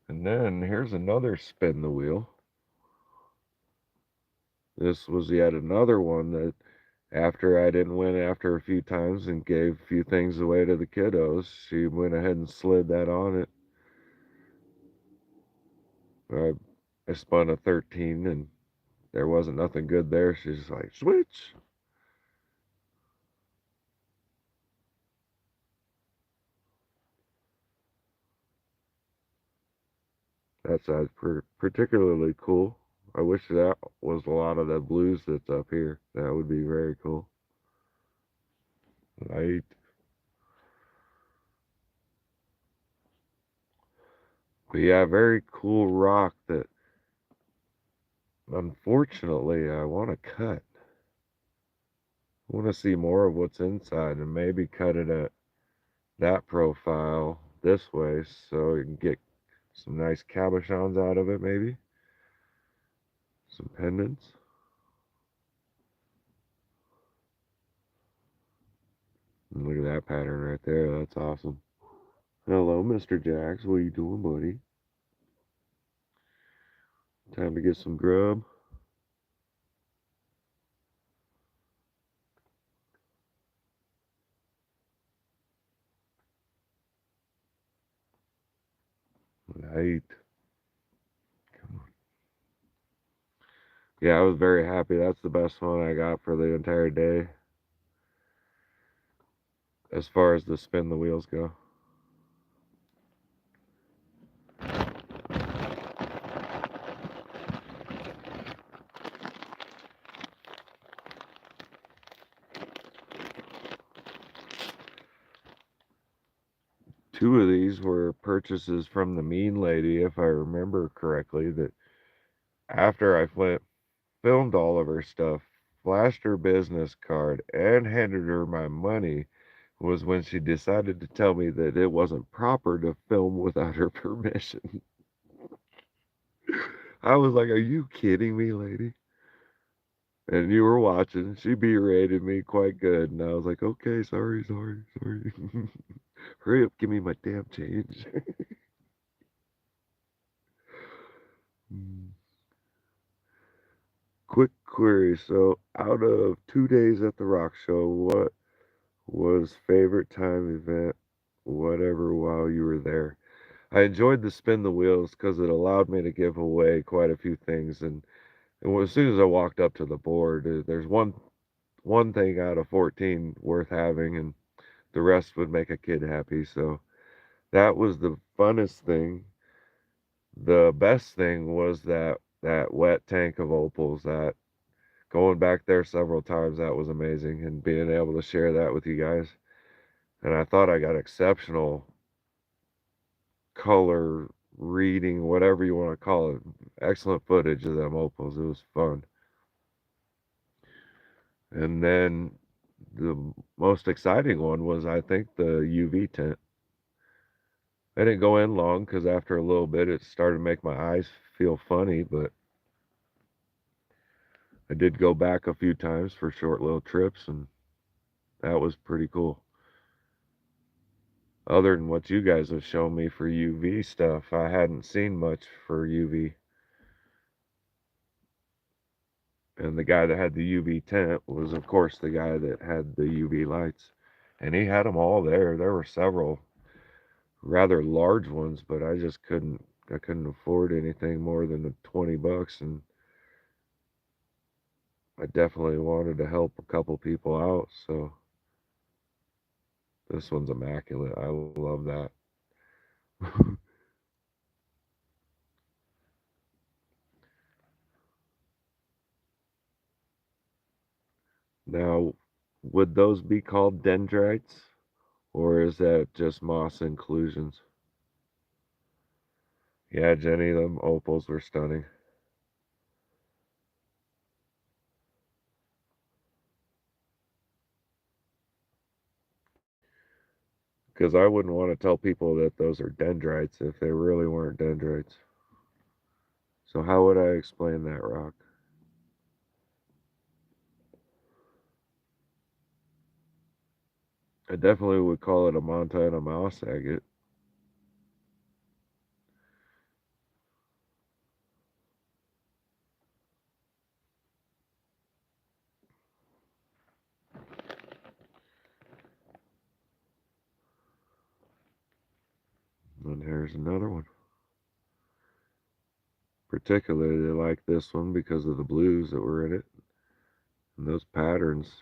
And then here's another spin the wheel. This was yet another one that after I didn't win after a few times and gave a few things away to the kiddos, she went ahead and slid that on it. I spun a 13 and there wasn't nothing good there. She's like, switch. That's particularly cool. I wish that was a lot of the blues that's up here. That would be very cool. Light. But yeah, very cool rock that unfortunately, I want to cut. I want to see more of what's inside and maybe cut it at that profile this way so you can get some nice cabochons out of it, maybe. Some pendants. And look at that pattern right there. That's awesome. Hello, Mr. Jax. What are you doing, buddy? Time to get some grub. Right. Come on. Yeah, I was very happy. That's the best one I got for the entire day as far as the spin the wheels go. Two of these were purchases from the mean lady, if I remember correctly, that after I filmed all of her stuff, flashed her business card, and handed her my money, was when she decided to tell me that it wasn't proper to film without her permission. I was like, are you kidding me, lady? And you were watching. She berated me quite good. And I was like, okay, sorry. Hurry up, give me my damn change. Quick query. So, out of 2 days at the rock show, what was favorite time event, whatever, while you were there? I enjoyed the spin the wheels because it allowed me to give away quite a few things. And as soon as I walked up to the board, there's one thing out of 14 worth having, and the rest would make a kid happy. So that was the funnest thing. The best thing was that wet tank of opals. That going back there several times, that was amazing, and being able to share that with you guys. And I thought I got exceptional color reading, whatever you want to call it. Excellent footage of them opals. It was fun. And then the most exciting one was, I think, the UV tent. I didn't go in long because after a little bit it started to make my eyes feel funny, but I did go back a few times for short little trips, and that was pretty cool. Other than what you guys have shown me for UV stuff, I hadn't seen much for UV. And the guy that had the UV tent was, of course, the guy that had the UV lights. And he had them all there. There were several rather large ones, but I couldn't afford anything more than $20, and I definitely wanted to help a couple people out, so this one's immaculate. I love that. Now, would those be called dendrites, or is that just moss inclusions? Yeah, Jenny, them opals were stunning. Because I wouldn't want to tell people that those are dendrites if they really weren't dendrites. So how would I explain that, Rock? I definitely would call it a Montana mouse agate. And here's another one. Particularly like this one because of the blues that were in it and those patterns.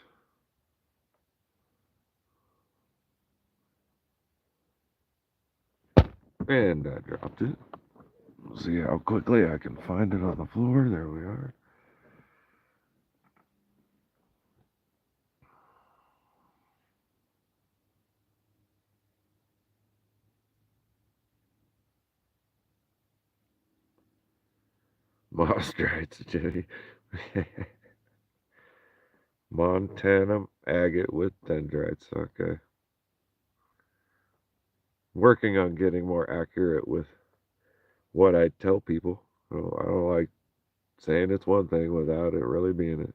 And I dropped it. See how quickly I can find it on the floor. There we are. Mostrites, Jimmy. Montana agate with dendrites. Okay. Working on getting more accurate with what I tell people. I don't like saying it's one thing without it really being it.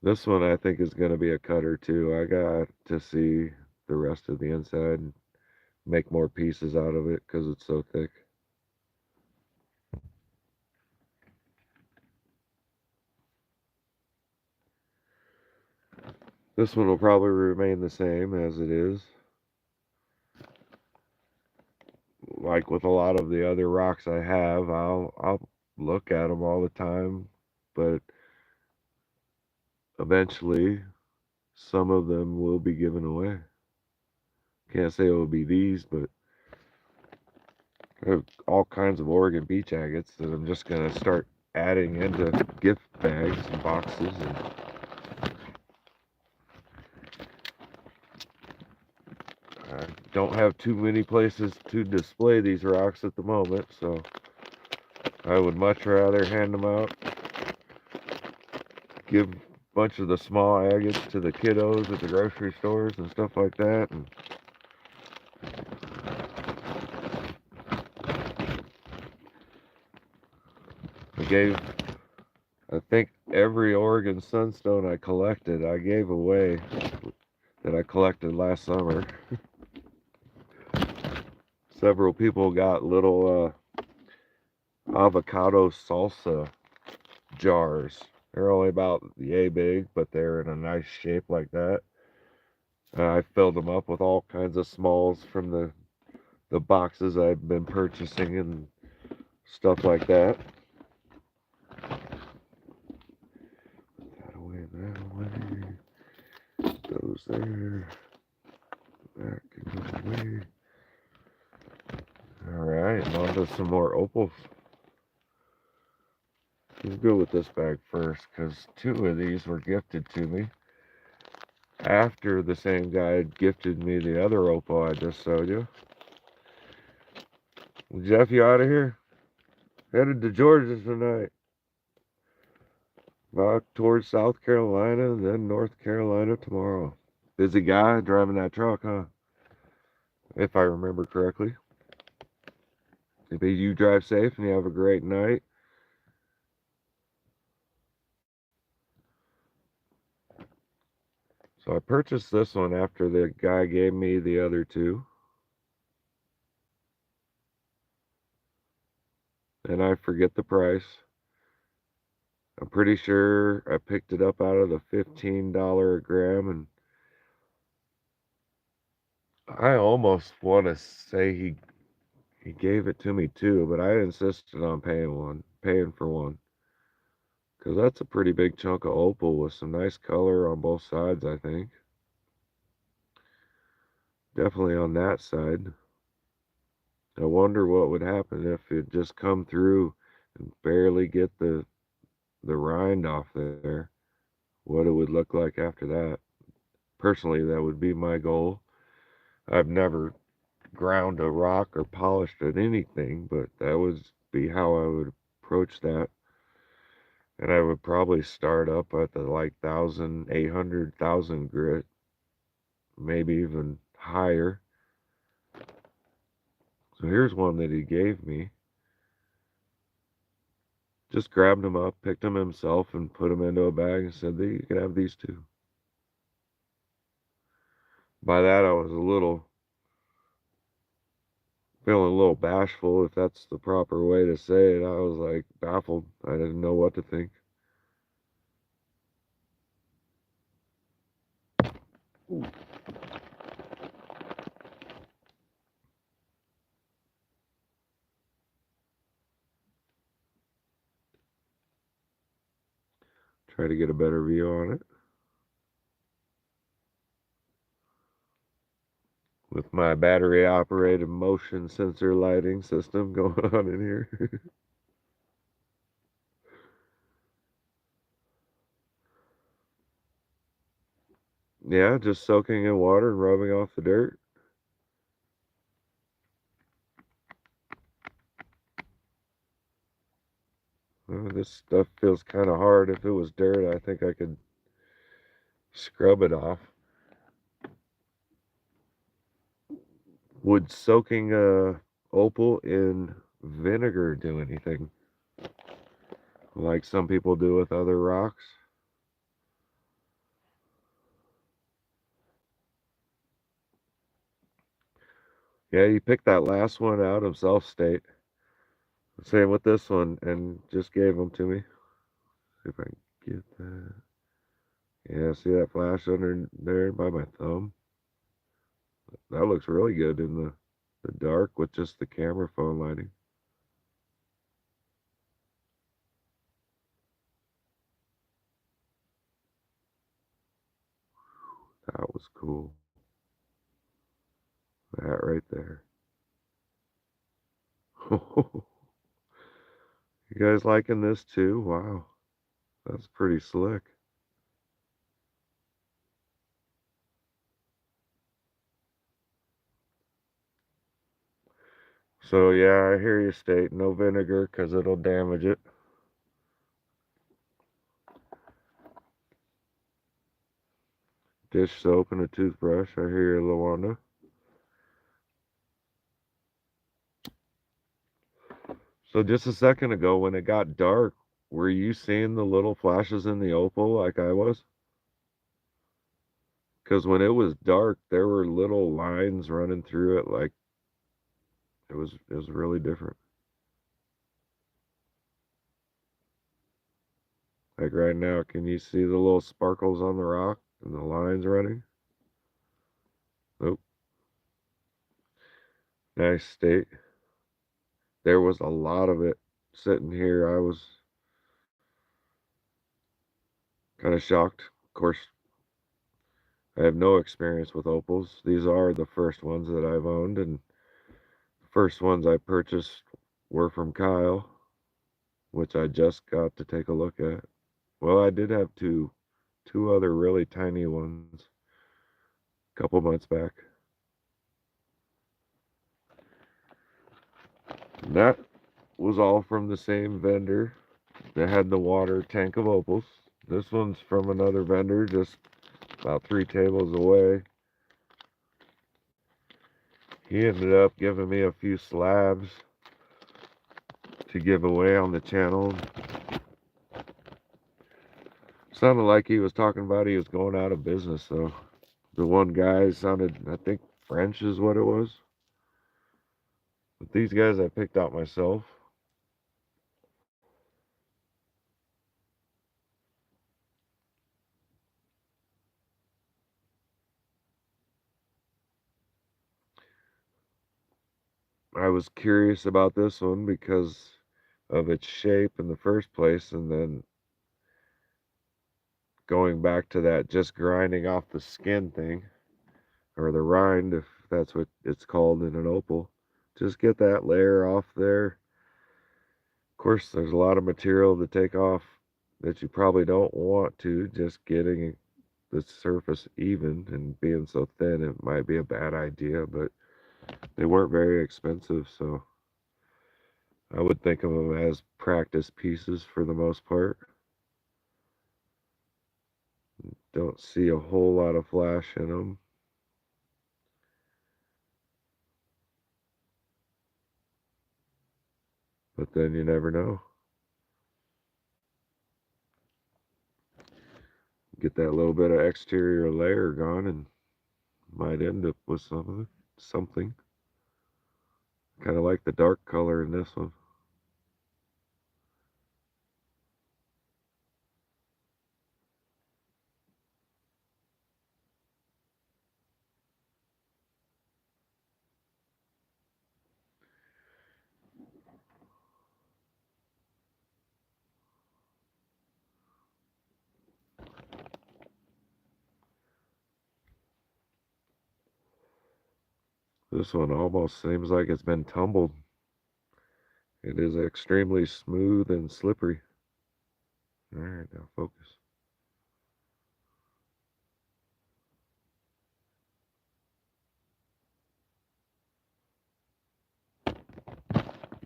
This one I think is going to be a cutter too. I got to see the rest of the inside and make more pieces out of it because it's so thick. This one will probably remain the same as it is. Like with a lot of the other rocks I have, I'll look at them all the time, but eventually some of them will be given away. Can't say it will be these, but I have all kinds of Oregon beach agates that I'm just going to start adding into gift bags and boxes. And I don't have too many places to display these rocks at the moment, so I would much rather hand them out, give a bunch of the small agates to the kiddos at the grocery stores and stuff like that. And I think every Oregon sunstone I collected, I gave away that I collected last summer. Several people got little avocado salsa jars. They're only about yay big, but they're in a nice shape like that. I filled them up with all kinds of smalls from the boxes I've been purchasing and stuff like that. That away, that away. Those there. That can go away. Alright, and on to some more opals. Let's go with this bag first, because 2 of these were gifted to me after the same guy had gifted me the other opal I just showed you. Jeff, you out of here? Headed to Georgia tonight. Back towards South Carolina, and then North Carolina tomorrow. Busy guy driving that truck, huh? If I remember correctly. If you drive safe and you have a great night. So I purchased this one after the guy gave me the other 2. And I forget the price. I'm pretty sure I picked it up out of the $15 a gram, and I almost want to say he gave it to me too, but I insisted on paying for one, because that's a pretty big chunk of opal with some nice color on both sides, I think. Definitely on that side. I wonder what would happen if it just come through and barely get the rind off there. What it would look like after that. Personally, that would be my goal. I've never ground a rock or polished at anything, but that would be how I would approach that. And I would probably start up at the like 1,800,000 grit, maybe even higher. So here's one that he gave me. Just grabbed them up, picked them himself, and put them into a bag and said, you can have these 2. By that, I was feeling a little bashful, if that's the proper way to say it. I was like baffled. I didn't know what to think. Ooh. Try to get a better view on it with my battery operated motion sensor lighting system going on in here. Yeah, just soaking in water and rubbing off the dirt. This stuff feels kind of hard. If it was dirt, I think I could scrub it off. Would soaking a opal in vinegar do anything like some people do with other rocks? Yeah, you picked that last one out of self state. Same with this one, and just gave them to me. See if I can get that. Yeah, see that flash under there by my thumb? That looks really good in the dark with just the camera phone lighting. That was cool. That right there. You guys liking this too? Wow, that's pretty slick. So yeah, I hear you state no vinegar because it'll damage it. Dish soap and a toothbrush. I hear you, Lawanda. So just a second ago when it got dark, were you seeing the little flashes in the opal like I was? Because when it was dark, there were little lines running through it like it was really different. Like right now, can you see the little sparkles on the rock and the lines running? Nope. Nice state. There was a lot of it sitting here. I was kind of shocked. Of course, I have no experience with opals. These are the first ones that I've owned, and the first ones I purchased were from Kyle, which I just got to take a look at. Well, I did have two other really tiny ones a couple months back. And that was all from the same vendor that had the water tank of opals. This one's from another vendor just about 3 tables away. He ended up giving me a few slabs to give away on the channel. Sounded like he was talking about he was going out of business, though. The one guy sounded, I think, French is what it was. But these guys I picked out myself. I was curious about this one because of its shape in the first place, and then going back to that just grinding off the skin thing, or the rind, if that's what it's called in an opal. Just get that layer off there. Of course, there's a lot of material to take off that you probably don't want to. Just getting the surface even and being so thin, it might be a bad idea, but they weren't very expensive, so I would think of them as practice pieces for the most part. Don't see a whole lot of flash in them. But then you never know. Get that little bit of exterior layer gone and might end up with something. Kind of like the dark color in this one. This one almost seems like it's been tumbled. It is extremely smooth and slippery. Alright, now focus.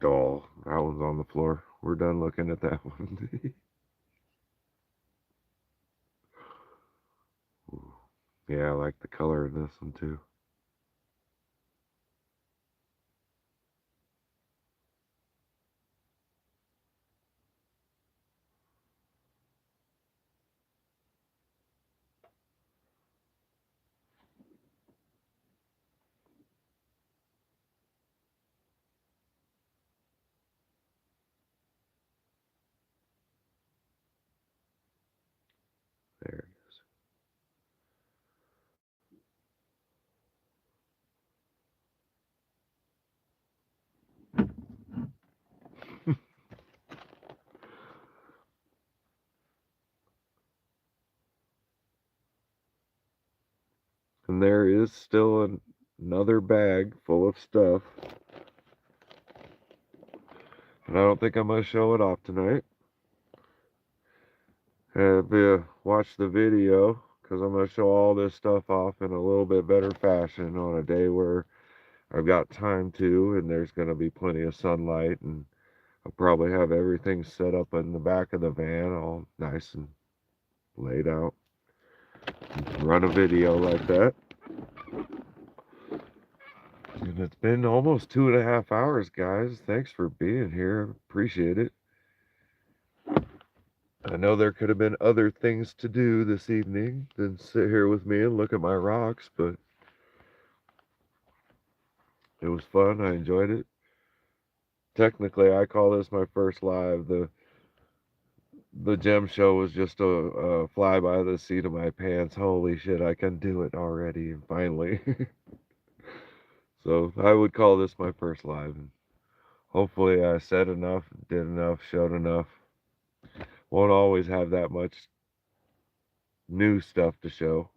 Oh, that one's on the floor. we're done looking at that one. Yeah, I like the color of this one too. There it is. And there is still another bag full of stuff. And I don't think I'm going to show it off tonight. If you watch the video, because I'm going to show all this stuff off in a little bit better fashion on a day where I've got time to, and there's going to be plenty of sunlight, and I'll probably have everything set up in the back of the van all nice and laid out. Run a video like that. And it's been almost 2.5 hours, guys. Thanks for being here. Appreciate it. I know there could have been other things to do this evening than sit here with me and look at my rocks, but it was fun. I enjoyed it. Technically, I call this my first live. The gem show was just a fly by the seat of my pants. Holy shit, I can do it already, finally. So I would call this my first live. And hopefully I said enough, did enough, showed enough. Won't always have that much new stuff to show.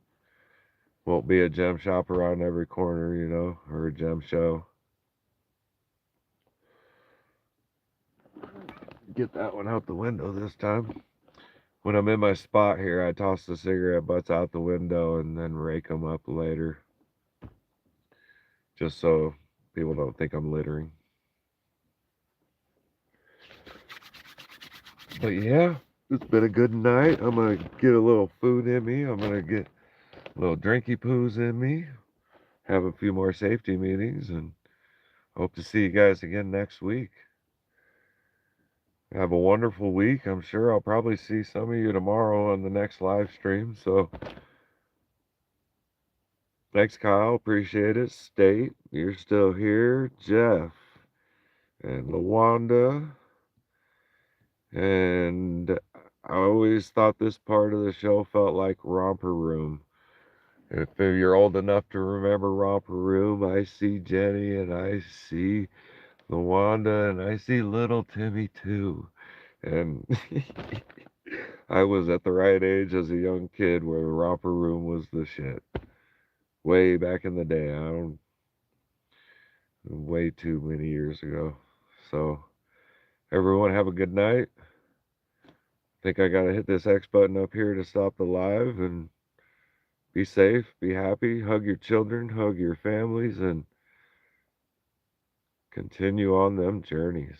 Won't be a gem shop around every corner, you know, or a gem show. Get that one out the window this time. When I'm in my spot here, I toss the cigarette butts out the window and then rake them up later. Just so people don't think I'm littering. But yeah, it's been a good night. I'm going to get a little food in me. I'm going to get a little drinky poos in me. Have a few more safety meetings, and hope to see you guys again next week. Have a wonderful week. I'm sure I'll probably see some of you tomorrow on the next live stream. So thanks, Kyle. Appreciate it. State, you're still here. Jeff and LaWanda. And I always thought this part of the show felt like Romper Room. If you're old enough to remember Romper Room, I see Jenny and I see LaWanda and I see little Timmy too. And I was at the right age as a young kid where the Romper Room was the shit. Way back in the day. Way too many years ago. So, everyone have a good night. I think I gotta hit this X button up here to stop the live, and be safe, be happy, hug your children, hug your families, and continue on them journeys.